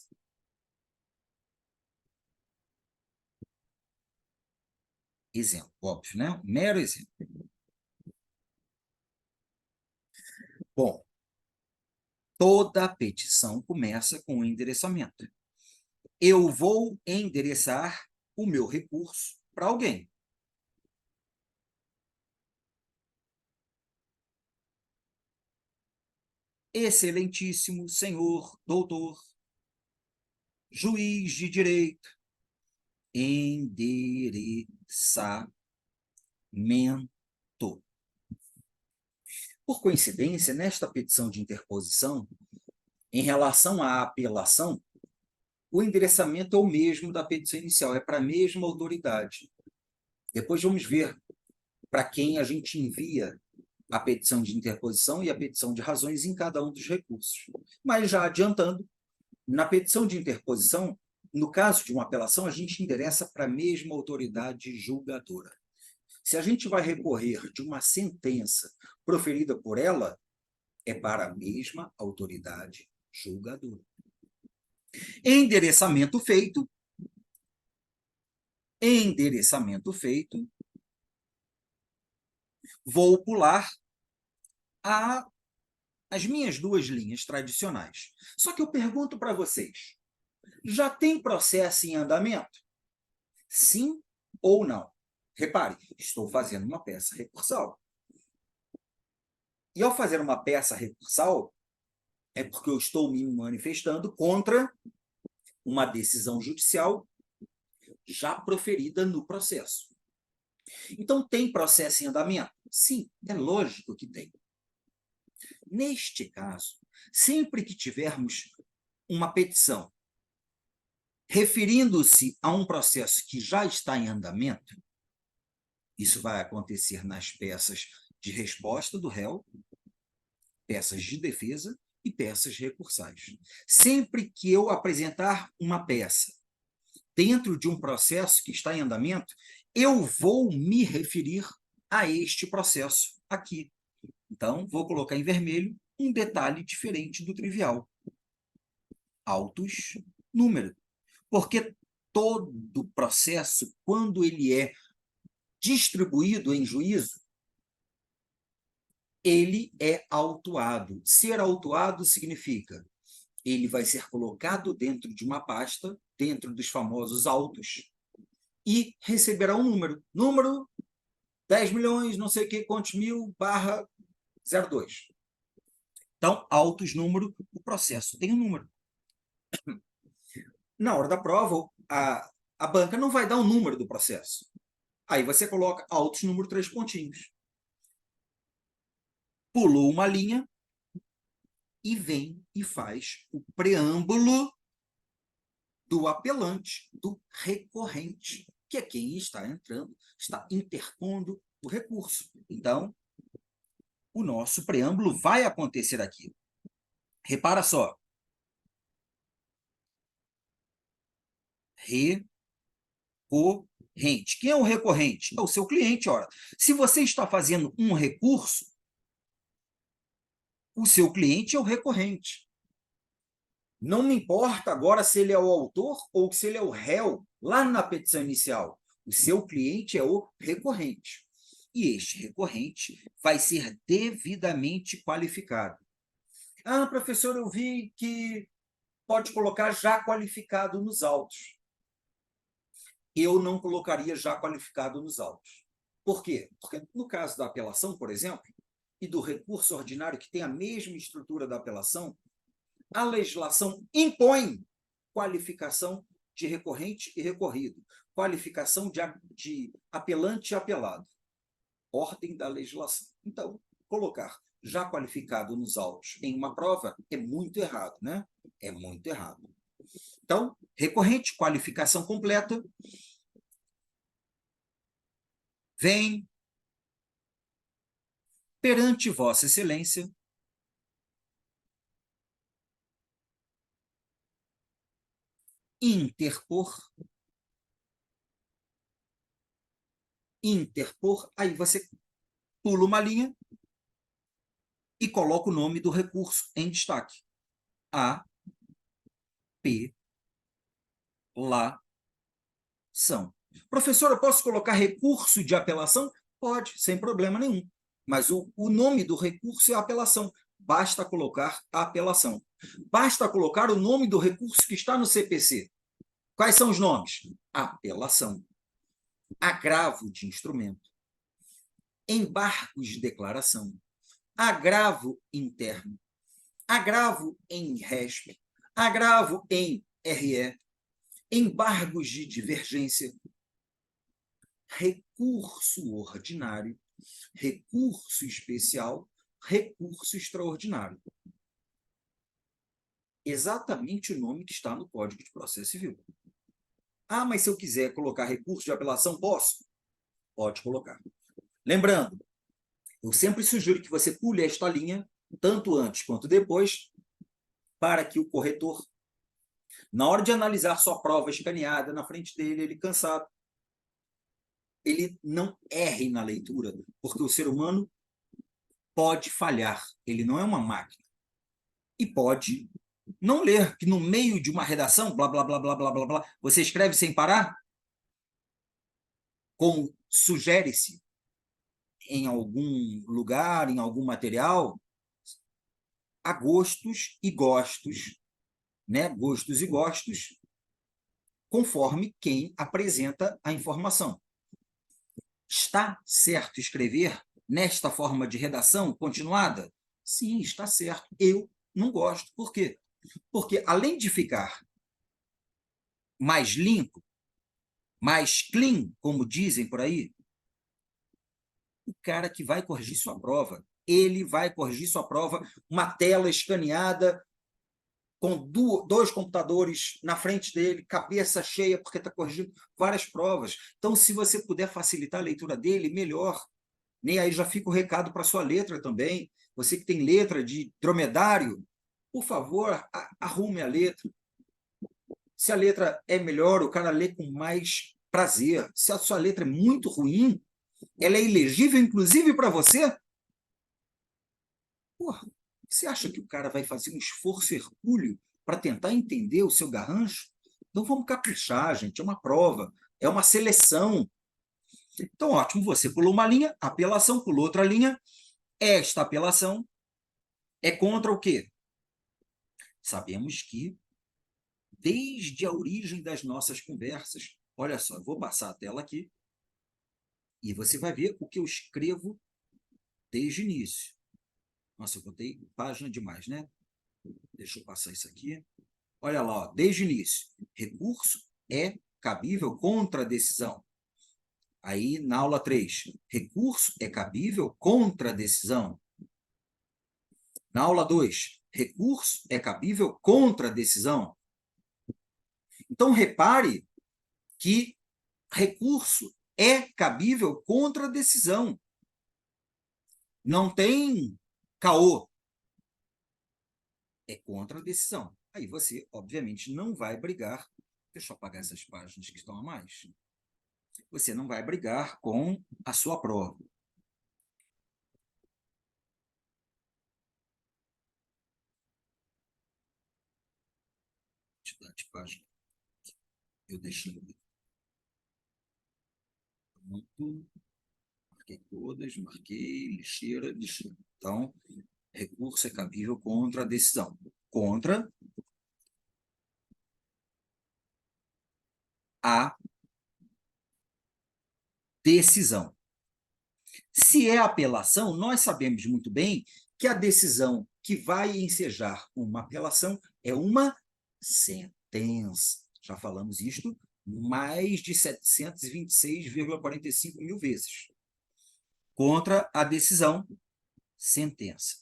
Exemplo, óbvio, né? Mero exemplo. Bom, toda petição começa com um endereçamento. Eu vou endereçar o meu recurso para alguém. Excelentíssimo senhor doutor, juiz de direito, endereçamento. Por coincidência, nesta petição de interposição, em relação à apelação, o endereçamento é o mesmo da petição inicial, é para a mesma autoridade. Depois vamos ver para quem a gente envia a petição de interposição e a petição de razões em cada um dos recursos. Mas já adiantando, na petição de interposição, no caso de uma apelação, a gente endereça para a mesma autoridade julgadora. Se a gente vai recorrer de uma sentença proferida por ela, é para a mesma autoridade julgadora. Endereçamento feito, vou pular as minhas duas linhas tradicionais. Só que eu pergunto para vocês, já tem processo em andamento? Sim ou não? Repare, estou fazendo uma peça recursal. E ao fazer uma peça recursal, é porque eu estou me manifestando contra uma decisão judicial já proferida no processo. Então, tem processo em andamento? Sim, é lógico que tem. Neste caso, sempre que tivermos uma petição referindo-se a um processo que já está em andamento, isso vai acontecer nas peças de resposta do réu, peças de defesa e peças recursais. Sempre que eu apresentar uma peça dentro de um processo que está em andamento, eu vou me referir a este processo aqui. Então, vou colocar em vermelho um detalhe diferente do trivial. Autos, número. Porque todo processo, quando ele é distribuído em juízo, ele é autuado. Ser autuado significa ele vai ser colocado dentro de uma pasta, dentro dos famosos autos, e receberá um número. Número 10 milhões, não sei o que, quantos mil, barra 02. Então, autos número, o processo tem um número. Na hora da prova, a banca não vai dar o número do processo. Aí você coloca autos número 3 pontinhos. Pulou uma linha e vem e faz o preâmbulo do apelante, do recorrente, que é quem está entrando, está interpondo o recurso. Então, o nosso preâmbulo vai acontecer aqui. Repara só. Recorrente. Quem é o recorrente? É o seu cliente, ora. Se você está fazendo um recurso, o seu cliente é o recorrente. Não me importa agora se ele é o autor ou se ele é o réu lá na petição inicial. O seu cliente é o recorrente. E este recorrente vai ser devidamente qualificado. Ah, professor, eu vi que pode colocar já qualificado nos autos. Eu não colocaria já qualificado nos autos. Por quê? Porque no caso da apelação, por exemplo, e do recurso ordinário, que tem a mesma estrutura da apelação, a legislação impõe qualificação de recorrente e recorrido, qualificação de apelante e apelado, ordem da legislação. Então, colocar já qualificado nos autos em uma prova é muito errado, né? É muito errado. Então, recorrente, qualificação completa, vem perante Vossa Excelência interpor, aí você pula uma linha e coloca o nome do recurso em destaque. Apelação. Professor, eu posso colocar recurso de apelação? Pode, sem problema nenhum. Mas o nome do recurso é apelação. Basta colocar a apelação. Basta colocar o nome do recurso que está no CPC. Quais são os nomes? Apelação, agravo de instrumento, embargos de declaração, agravo interno, agravo em RESP, agravo em RE, embargos de divergência, recurso ordinário, recurso especial, recurso extraordinário. Exatamente o nome que está no Código de Processo Civil. Ah, mas se eu quiser colocar recurso de apelação, posso? Pode colocar. Lembrando, eu sempre sugiro que você pule esta linha, tanto antes quanto depois, para que o corretor, na hora de analisar sua prova escaneada na frente dele, ele cansado, ele não erre na leitura, porque o ser humano pode falhar, ele não é uma máquina. E pode não ler, que no meio de uma redação, blá, blá, blá, blá, blá, blá, blá, você escreve sem parar, como sugere-se em algum lugar, em algum material, há gostos e gostos, né? Gostos e gostos, conforme quem apresenta a informação. Está certo escrever nesta forma de redação continuada? Sim, está certo. Eu não gosto. Por quê? Porque, além de ficar mais limpo, mais clean, como dizem por aí, o cara que vai corrigir sua prova, ele vai corrigir sua prova, uma tela escaneada, com dois computadores na frente dele, cabeça cheia, porque está corrigindo várias provas. Então, se você puder facilitar a leitura dele, melhor. Nem aí já fica o recado para sua letra também. Você que tem letra de dromedário, por favor, arrume a letra. Se a letra é melhor, o cara lê com mais prazer. Se a sua letra é muito ruim, ela é ilegível, inclusive para você. Porra, você acha que o cara vai fazer um esforço hercúleo para tentar entender o seu garrancho? Então vamos caprichar, gente. É uma prova, é uma seleção. Então, ótimo, você pulou uma linha, apelação, pulou outra linha. Esta apelação é contra o quê? Sabemos que, desde a origem das nossas conversas, olha só, eu vou passar a tela aqui, E você vai ver o que eu escrevo desde o início. Nossa, eu botei página demais, né? Deixa eu passar isso aqui. Olha lá, ó, desde o início. Recurso é cabível contra a decisão. Aí, na aula 3, recurso é cabível contra a decisão. Na aula 2, recurso é cabível contra a decisão. Então, repare que recurso é cabível contra a decisão. Não tem caô. É contra a decisão. Aí você, obviamente, não vai brigar. Deixa eu apagar essas páginas que estão a mais. Você não vai brigar com a sua prova. Quantidade de páginas. Eu deixei muito. Marquei todas, marquei, lixeira, lixeira. Então, recurso é cabível contra a decisão. Contra a decisão. Se é apelação, nós sabemos muito bem que a decisão que vai ensejar uma apelação é uma sentença. Já falamos isto mais de 726,45 mil vezes. Contra a decisão, sentença.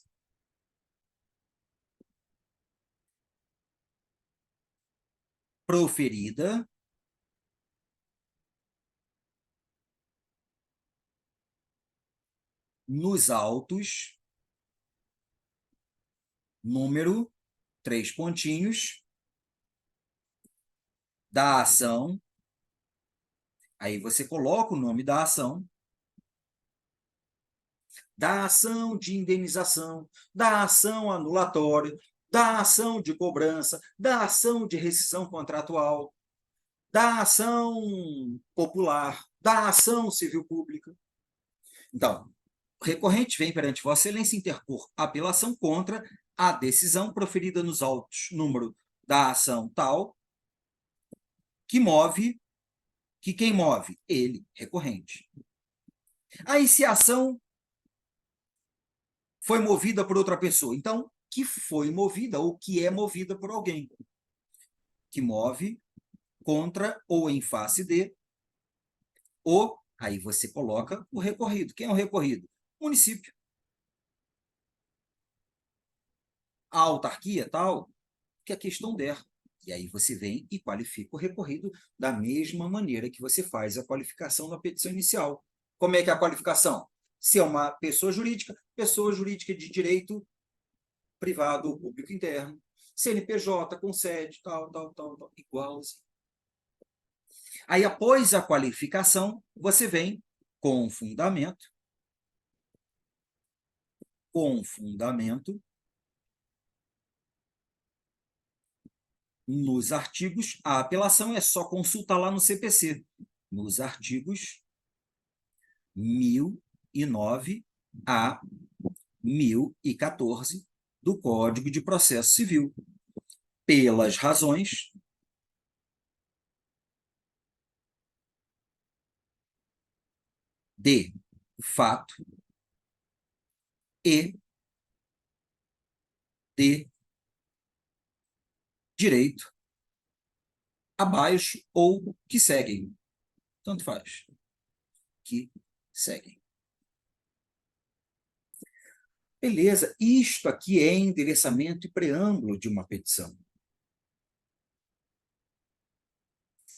Proferida nos autos, número, 3 pontinhos, da ação. Aí você coloca o nome da ação de indenização, da ação anulatória, da ação de cobrança, da ação de rescisão contratual, da ação popular, da ação civil pública. Então, o recorrente vem perante Vossa Excelência interpor apelação contra a decisão proferida nos autos, número da ação tal, que quem move? Ele, recorrente. Aí, se a ação foi movida por outra pessoa, então, que foi movida ou que é movida por alguém, que move contra ou em face de, ou, aí você coloca o recorrido. Quem é o recorrido? Município. A autarquia, tal, que a questão der. E aí você vem e qualifica o recorrido da mesma maneira que você faz a qualificação da petição inicial. Como é que é a qualificação? Se é uma pessoa jurídica de direito privado ou público interno, CNPJ com sede, tal, igualzinho. Aí, após a qualificação, você vem com fundamento, nos artigos, a apelação é só consultar lá no CPC, nos artigos 1009 a 1014 do Código de Processo Civil, pelas razões de fato e de direito abaixo ou que seguem. Tanto faz. Que seguem. Beleza, isto aqui é endereçamento e preâmbulo de uma petição.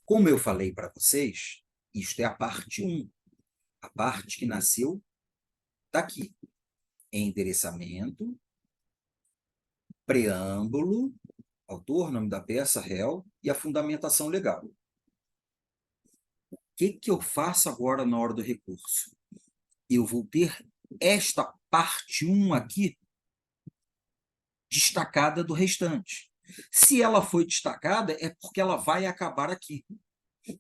Como eu falei para vocês, isto é a parte 1, a parte que nasceu daqui. Endereçamento, preâmbulo, autor, nome da peça, réu, e a fundamentação legal. O que eu faço agora na hora do recurso? Eu vou ter esta parte 1 aqui destacada do restante. Se ela foi destacada, é porque ela vai acabar aqui.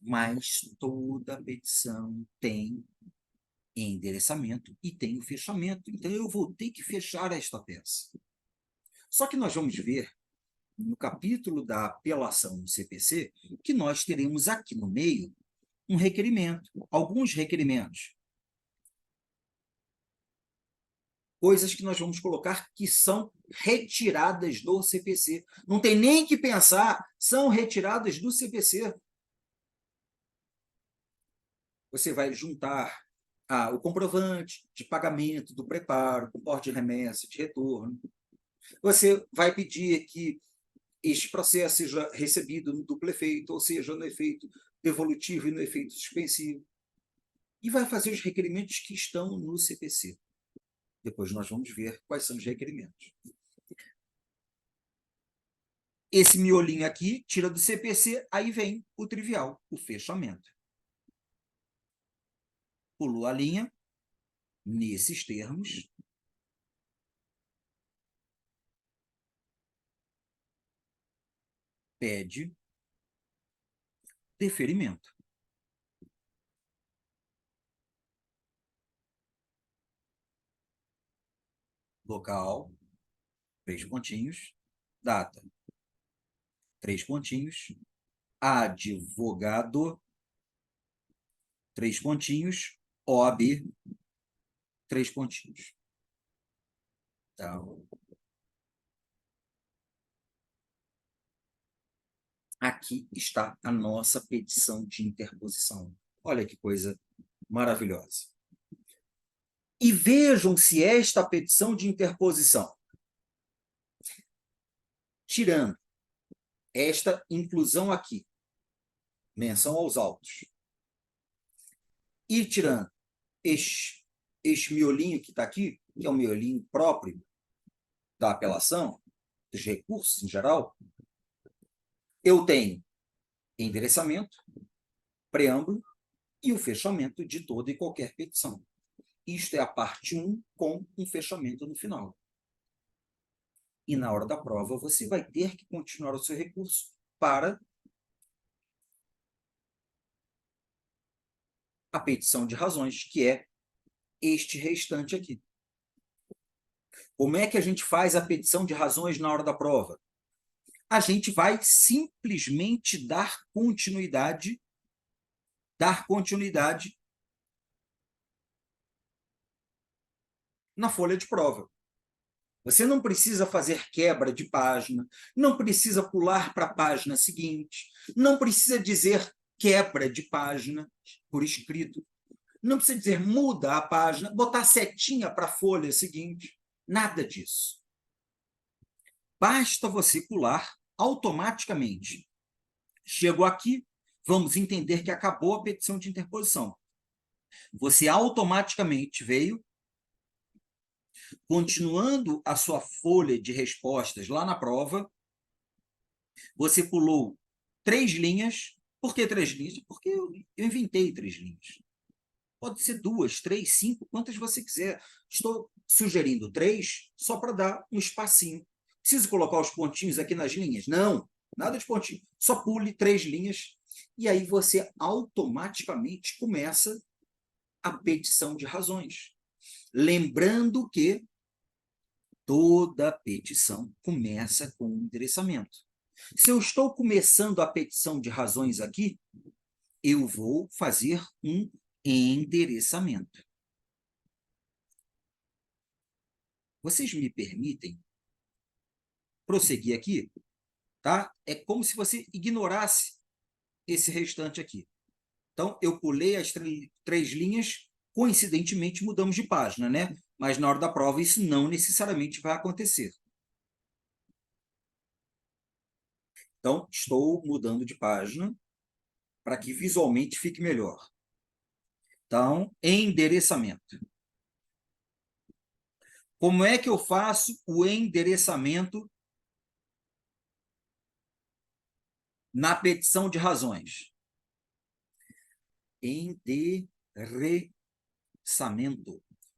Mas toda petição tem endereçamento e tem o fechamento. Então, eu vou ter que fechar esta peça. Só que nós vamos ver, no capítulo da apelação no CPC, que nós teremos aqui no meio um requerimento, alguns requerimentos. coisas que nós vamos colocar que são retiradas do CPC. Não tem nem que pensar, são retiradas do CPC. Você vai juntar o comprovante de pagamento do preparo, com porte de remessa, de retorno. Você vai pedir que este processo seja recebido no duplo efeito, ou seja, no efeito devolutivo e no efeito suspensivo. E vai fazer os requerimentos que estão no CPC. Depois nós vamos ver quais são os requerimentos. Esse miolinho aqui tira do CPC, aí vem o trivial, o fechamento. Pulou a linha, nesses termos. Pede deferimento. Local, 3 pontinhos, data, 3 pontinhos, advogado, 3 pontinhos, OAB, 3 pontinhos. Então, aqui está a nossa petição de interposição. Olha que coisa maravilhosa. E vejam se esta petição de interposição, tirando esta inclusão aqui, menção aos autos, e tirando este miolinho que está aqui, que é o miolinho próprio da apelação, dos recursos em geral, eu tenho endereçamento, preâmbulo e o fechamento de toda e qualquer petição. Isto é a parte 1 com um fechamento no final. E na hora da prova, você vai ter que continuar o seu recurso para a petição de razões, que é este restante aqui. Como é que a gente faz a petição de razões na hora da prova? A gente vai simplesmente dar continuidade na folha de prova. Você não precisa fazer quebra de página, não precisa pular para a página seguinte, não precisa dizer quebra de página por escrito, não precisa dizer muda a página, botar setinha para a folha seguinte, nada disso. Basta você pular automaticamente. Chegou aqui, vamos entender que acabou a petição de interposição. Você automaticamente veio, continuando a sua folha de respostas lá na prova, você pulou 3 linhas. Por que 3 linhas? Porque eu inventei 3 linhas. Pode ser 2, 3, 5, quantas você quiser. Estou sugerindo 3 só para dar um espacinho. Preciso colocar os pontinhos aqui nas linhas? Não, nada de pontinho. Só pule 3 linhas e aí você automaticamente começa a petição de razões. Lembrando que toda petição começa com um endereçamento. Se eu estou começando a petição de razões aqui, eu vou fazer um endereçamento. Vocês me permitem prosseguir aqui? Tá? É como se você ignorasse esse restante aqui. Então, eu pulei as 3 linhas, coincidentemente mudamos de página, né? Mas na hora da prova isso não necessariamente vai acontecer. Então, estou mudando de página para que visualmente fique melhor. Então, endereçamento. Como é que eu faço o endereçamento na petição de razões? Endereçamento.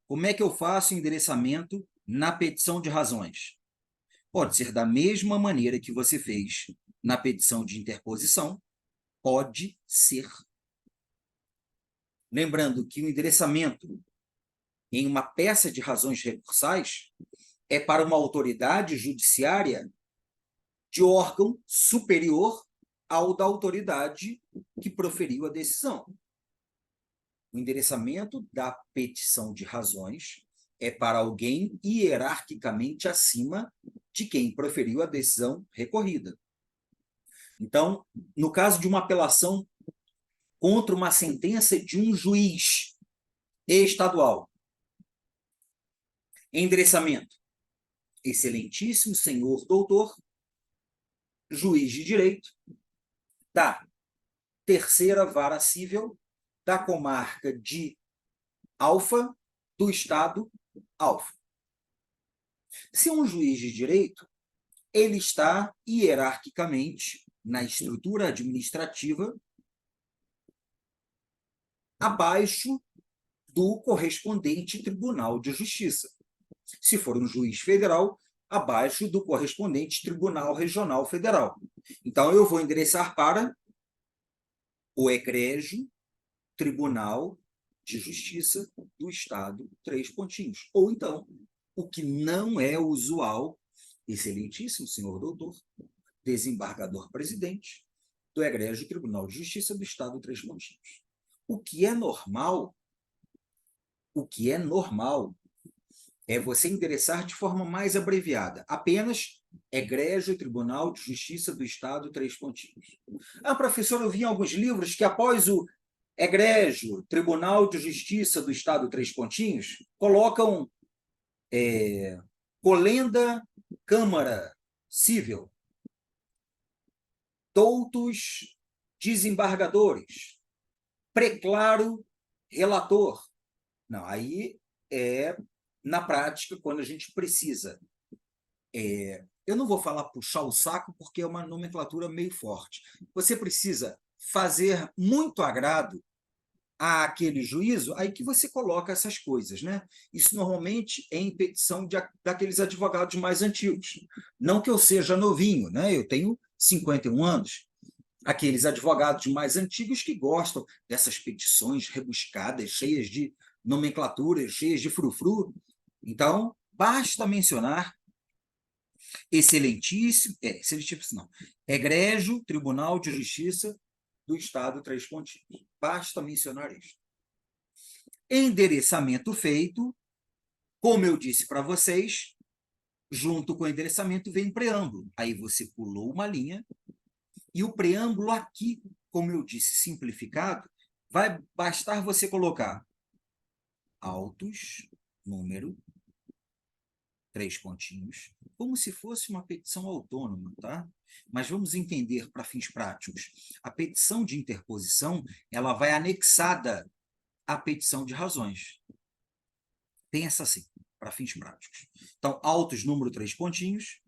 Como é que eu faço endereçamento na petição de razões? Pode ser da mesma maneira que você fez na petição de interposição, pode ser. Lembrando que o endereçamento em uma peça de razões recursais é para uma autoridade judiciária de órgão superior ao da autoridade que proferiu a decisão. O endereçamento da petição de razões é para alguém hierarquicamente acima de quem proferiu a decisão recorrida. Então, no caso de uma apelação contra uma sentença de um juiz estadual, endereçamento: excelentíssimo senhor doutor, juiz de direito da terceira vara cível da comarca de Alfa, do estado Alfa. Se é um juiz de direito, ele está hierarquicamente na estrutura administrativa abaixo do correspondente Tribunal de Justiça. Se for um juiz federal, abaixo do correspondente Tribunal Regional Federal. Então, eu vou endereçar para o egrégio Tribunal de Justiça do Estado, três pontinhos. Ou então, o que não é usual, excelentíssimo senhor doutor, desembargador-presidente do egrégio Tribunal de Justiça do Estado, três pontinhos. O que é normal é você endereçar de forma mais abreviada, apenas egrégio Tribunal de Justiça do Estado, três pontinhos. Ah, professor, eu vi em alguns livros que após o egrégio Tribunal de Justiça do Estado, três pontinhos, colocam Colenda Câmara Civil, doutos desembargadores, preclaro relator. Não, aí é na prática, quando a gente precisa. Eu não vou falar puxar o saco, porque é uma nomenclatura meio forte. Você precisa fazer muito agrado àquele juízo, aí que você coloca essas coisas, né? Isso normalmente é em petição daqueles advogados mais antigos. Não que eu seja novinho, né? Eu tenho 51 anos. Aqueles advogados mais antigos que gostam dessas petições rebuscadas, cheias de nomenclaturas, cheias de frufru. Então, basta mencionar excelentíssimo não, egrégio Tribunal de Justiça do Estado, três pontinhos. Basta mencionar isso. Endereçamento feito, como eu disse para vocês, junto com o endereçamento vem preâmbulo. Aí você pulou uma linha, e o preâmbulo aqui, como eu disse, simplificado, vai bastar você colocar autos, número, três pontinhos, como se fosse uma petição autônoma, tá? Mas vamos entender para fins práticos. A petição de interposição, ela vai anexada à petição de razões. Pensa assim, para fins práticos. Então, autos, número, três pontinhos,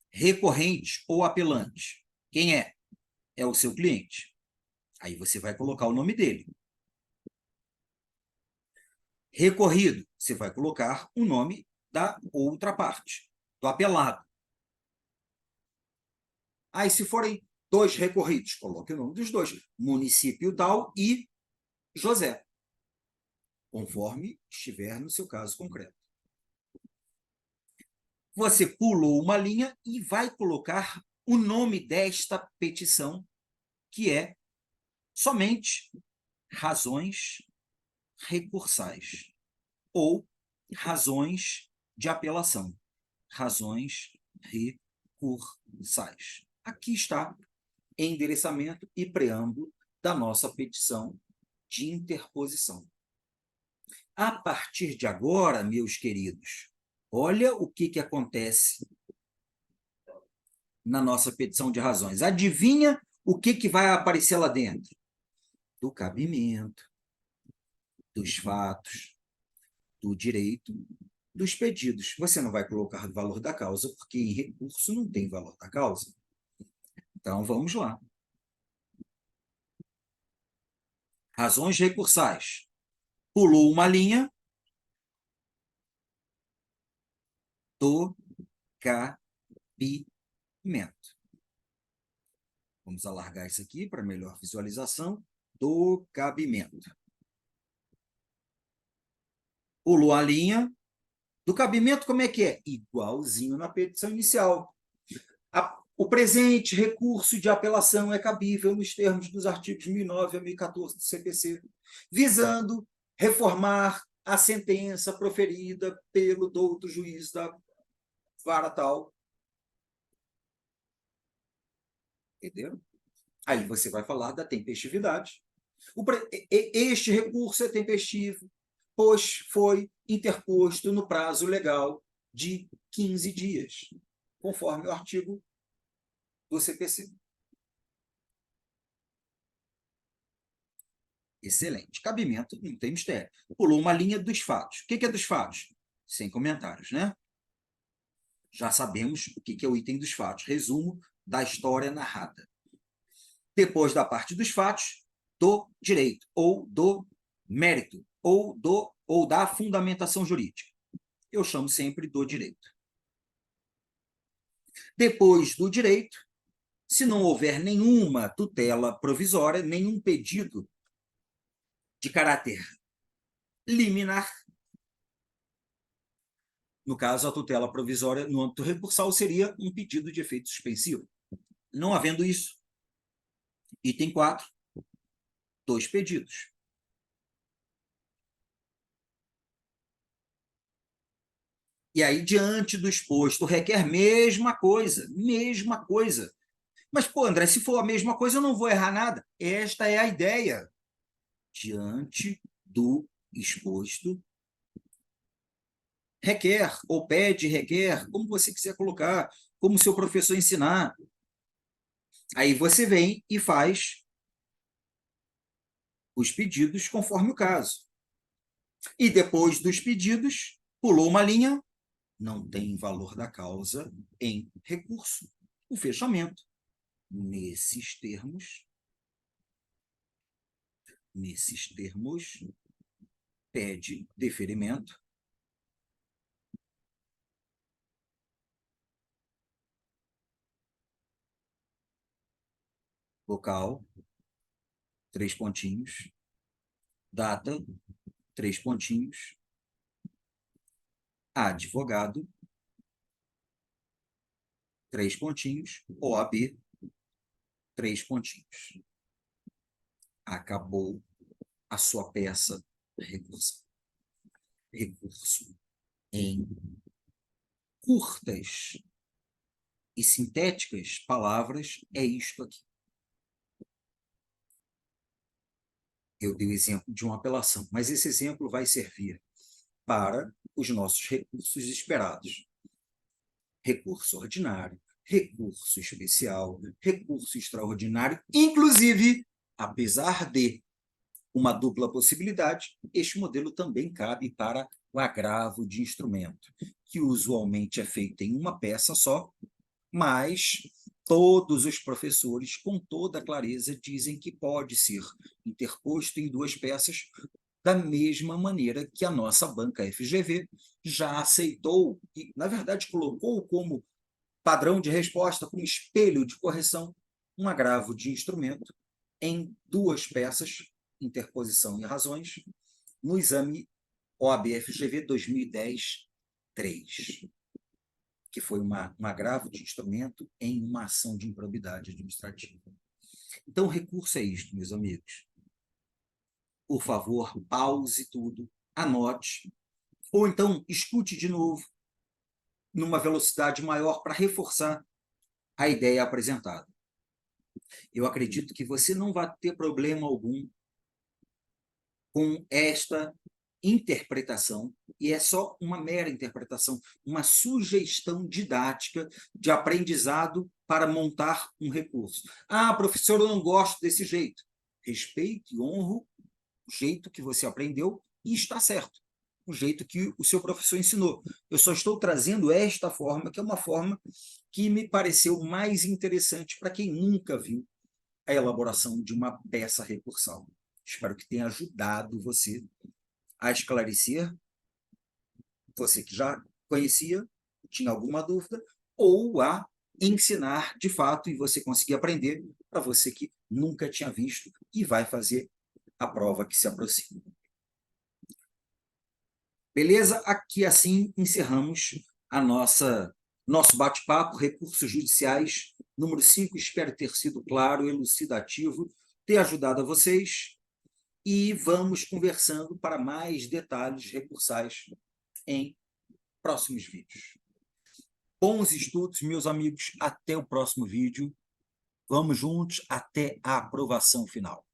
recorrente ou apelante. Quem é? É o seu cliente. Aí você vai colocar o nome dele. Recorrido, você vai colocar o nome da outra parte, do apelado. Aí, se forem dois recorridos, coloque o nome dos dois, município tal e José, conforme estiver no seu caso concreto. Você pulou uma linha e vai colocar o nome desta petição, que é somente razões recursais ou razões de apelação. Razões recursais. Aqui está endereçamento e preâmbulo da nossa petição de interposição. A partir de agora, meus queridos, olha o que acontece na nossa petição de razões. Adivinha o que vai aparecer lá dentro? Do cabimento, dos fatos, do direito, dos pedidos. Você não vai colocar o valor da causa, porque em recurso não tem valor da causa. Então, vamos lá. Razões recursais. Pulou uma linha do cabimento. Vamos alargar isso aqui para melhor visualização. Do cabimento. Pulou a linha. Do cabimento, como é que é? Igualzinho na petição inicial. O presente recurso de apelação é cabível nos termos dos artigos 1009 a 1014 do CPC, visando reformar a sentença proferida pelo douto juiz da vara tal. Entendeu? Aí você vai falar da tempestividade. Este recurso é tempestivo, pois foi interposto no prazo legal de 15 dias, conforme o artigo do CPC. Excelente. Cabimento, não tem mistério. Pulou uma linha dos fatos. O que é dos fatos? Sem comentários, né? Já sabemos o que é o item dos fatos. Resumo da história narrada. Depois da parte dos fatos, do direito, ou do mérito, ou da fundamentação jurídica. Eu chamo sempre do direito. Depois do direito, se não houver nenhuma tutela provisória, nenhum pedido de caráter liminar, no caso, a tutela provisória no âmbito recursal seria um pedido de efeito suspensivo. Não havendo isso, item 4, 2 pedidos. E aí, diante do exposto, requer mesma coisa, mesma coisa. Mas, pô, André, se for a mesma coisa, eu não vou errar nada. Esta é a ideia. Diante do exposto, requer, ou pede, requer, como você quiser colocar, como seu professor ensinar. Aí você vem e faz os pedidos conforme o caso. E depois dos pedidos, pulou uma linha, não tem valor da causa em recurso. O fechamento. Nesses termos, pede deferimento local, 3 pontinhos, data, 3 pontinhos, advogado, 3 pontinhos, OAB, 3 pontinhos. Acabou a sua peça recursal. Recurso em curtas e sintéticas palavras é isto aqui. Eu dei o exemplo de uma apelação, mas esse exemplo vai servir para os nossos recursos esperados. Recurso ordinário, recurso especial, recurso extraordinário, inclusive, apesar de uma dupla possibilidade, este modelo também cabe para o agravo de instrumento, que usualmente é feito em uma peça só, mas todos os professores, com toda clareza, dizem que pode ser interposto em 2 peças, da mesma maneira que a nossa banca FGV já aceitou e, na verdade, colocou como padrão de resposta, como espelho de correção, um agravo de instrumento em 2 peças, interposição e razões, no exame OAB-FGV 2010-3, que foi um agravo de instrumento em uma ação de improbidade administrativa. Então, o recurso é isto, meus amigos. Por favor, pause tudo, anote, ou então escute de novo, numa velocidade maior, para reforçar a ideia apresentada. Eu acredito que você não vai ter problema algum com esta interpretação, e é só uma mera interpretação, uma sugestão didática de aprendizado para montar um recurso. Ah, professor, eu não gosto desse jeito. Respeito e honro o jeito que você aprendeu e está certo, o jeito que o seu professor ensinou. Eu só estou trazendo esta forma, que é uma forma que me pareceu mais interessante para quem nunca viu a elaboração de uma peça recursal. Espero que tenha ajudado você a esclarecer, você que já conhecia, tinha alguma dúvida, ou a ensinar de fato e você conseguir aprender para você que nunca tinha visto e vai fazer a prova que se aproxima. Beleza? Aqui assim encerramos a nosso bate-papo, recursos judiciais, número 5. Espero ter sido claro, elucidativo, ter ajudado a vocês. e vamos conversando para mais detalhes recursais em próximos vídeos. Bons estudos, meus amigos. Até o próximo vídeo. Vamos juntos até a aprovação final.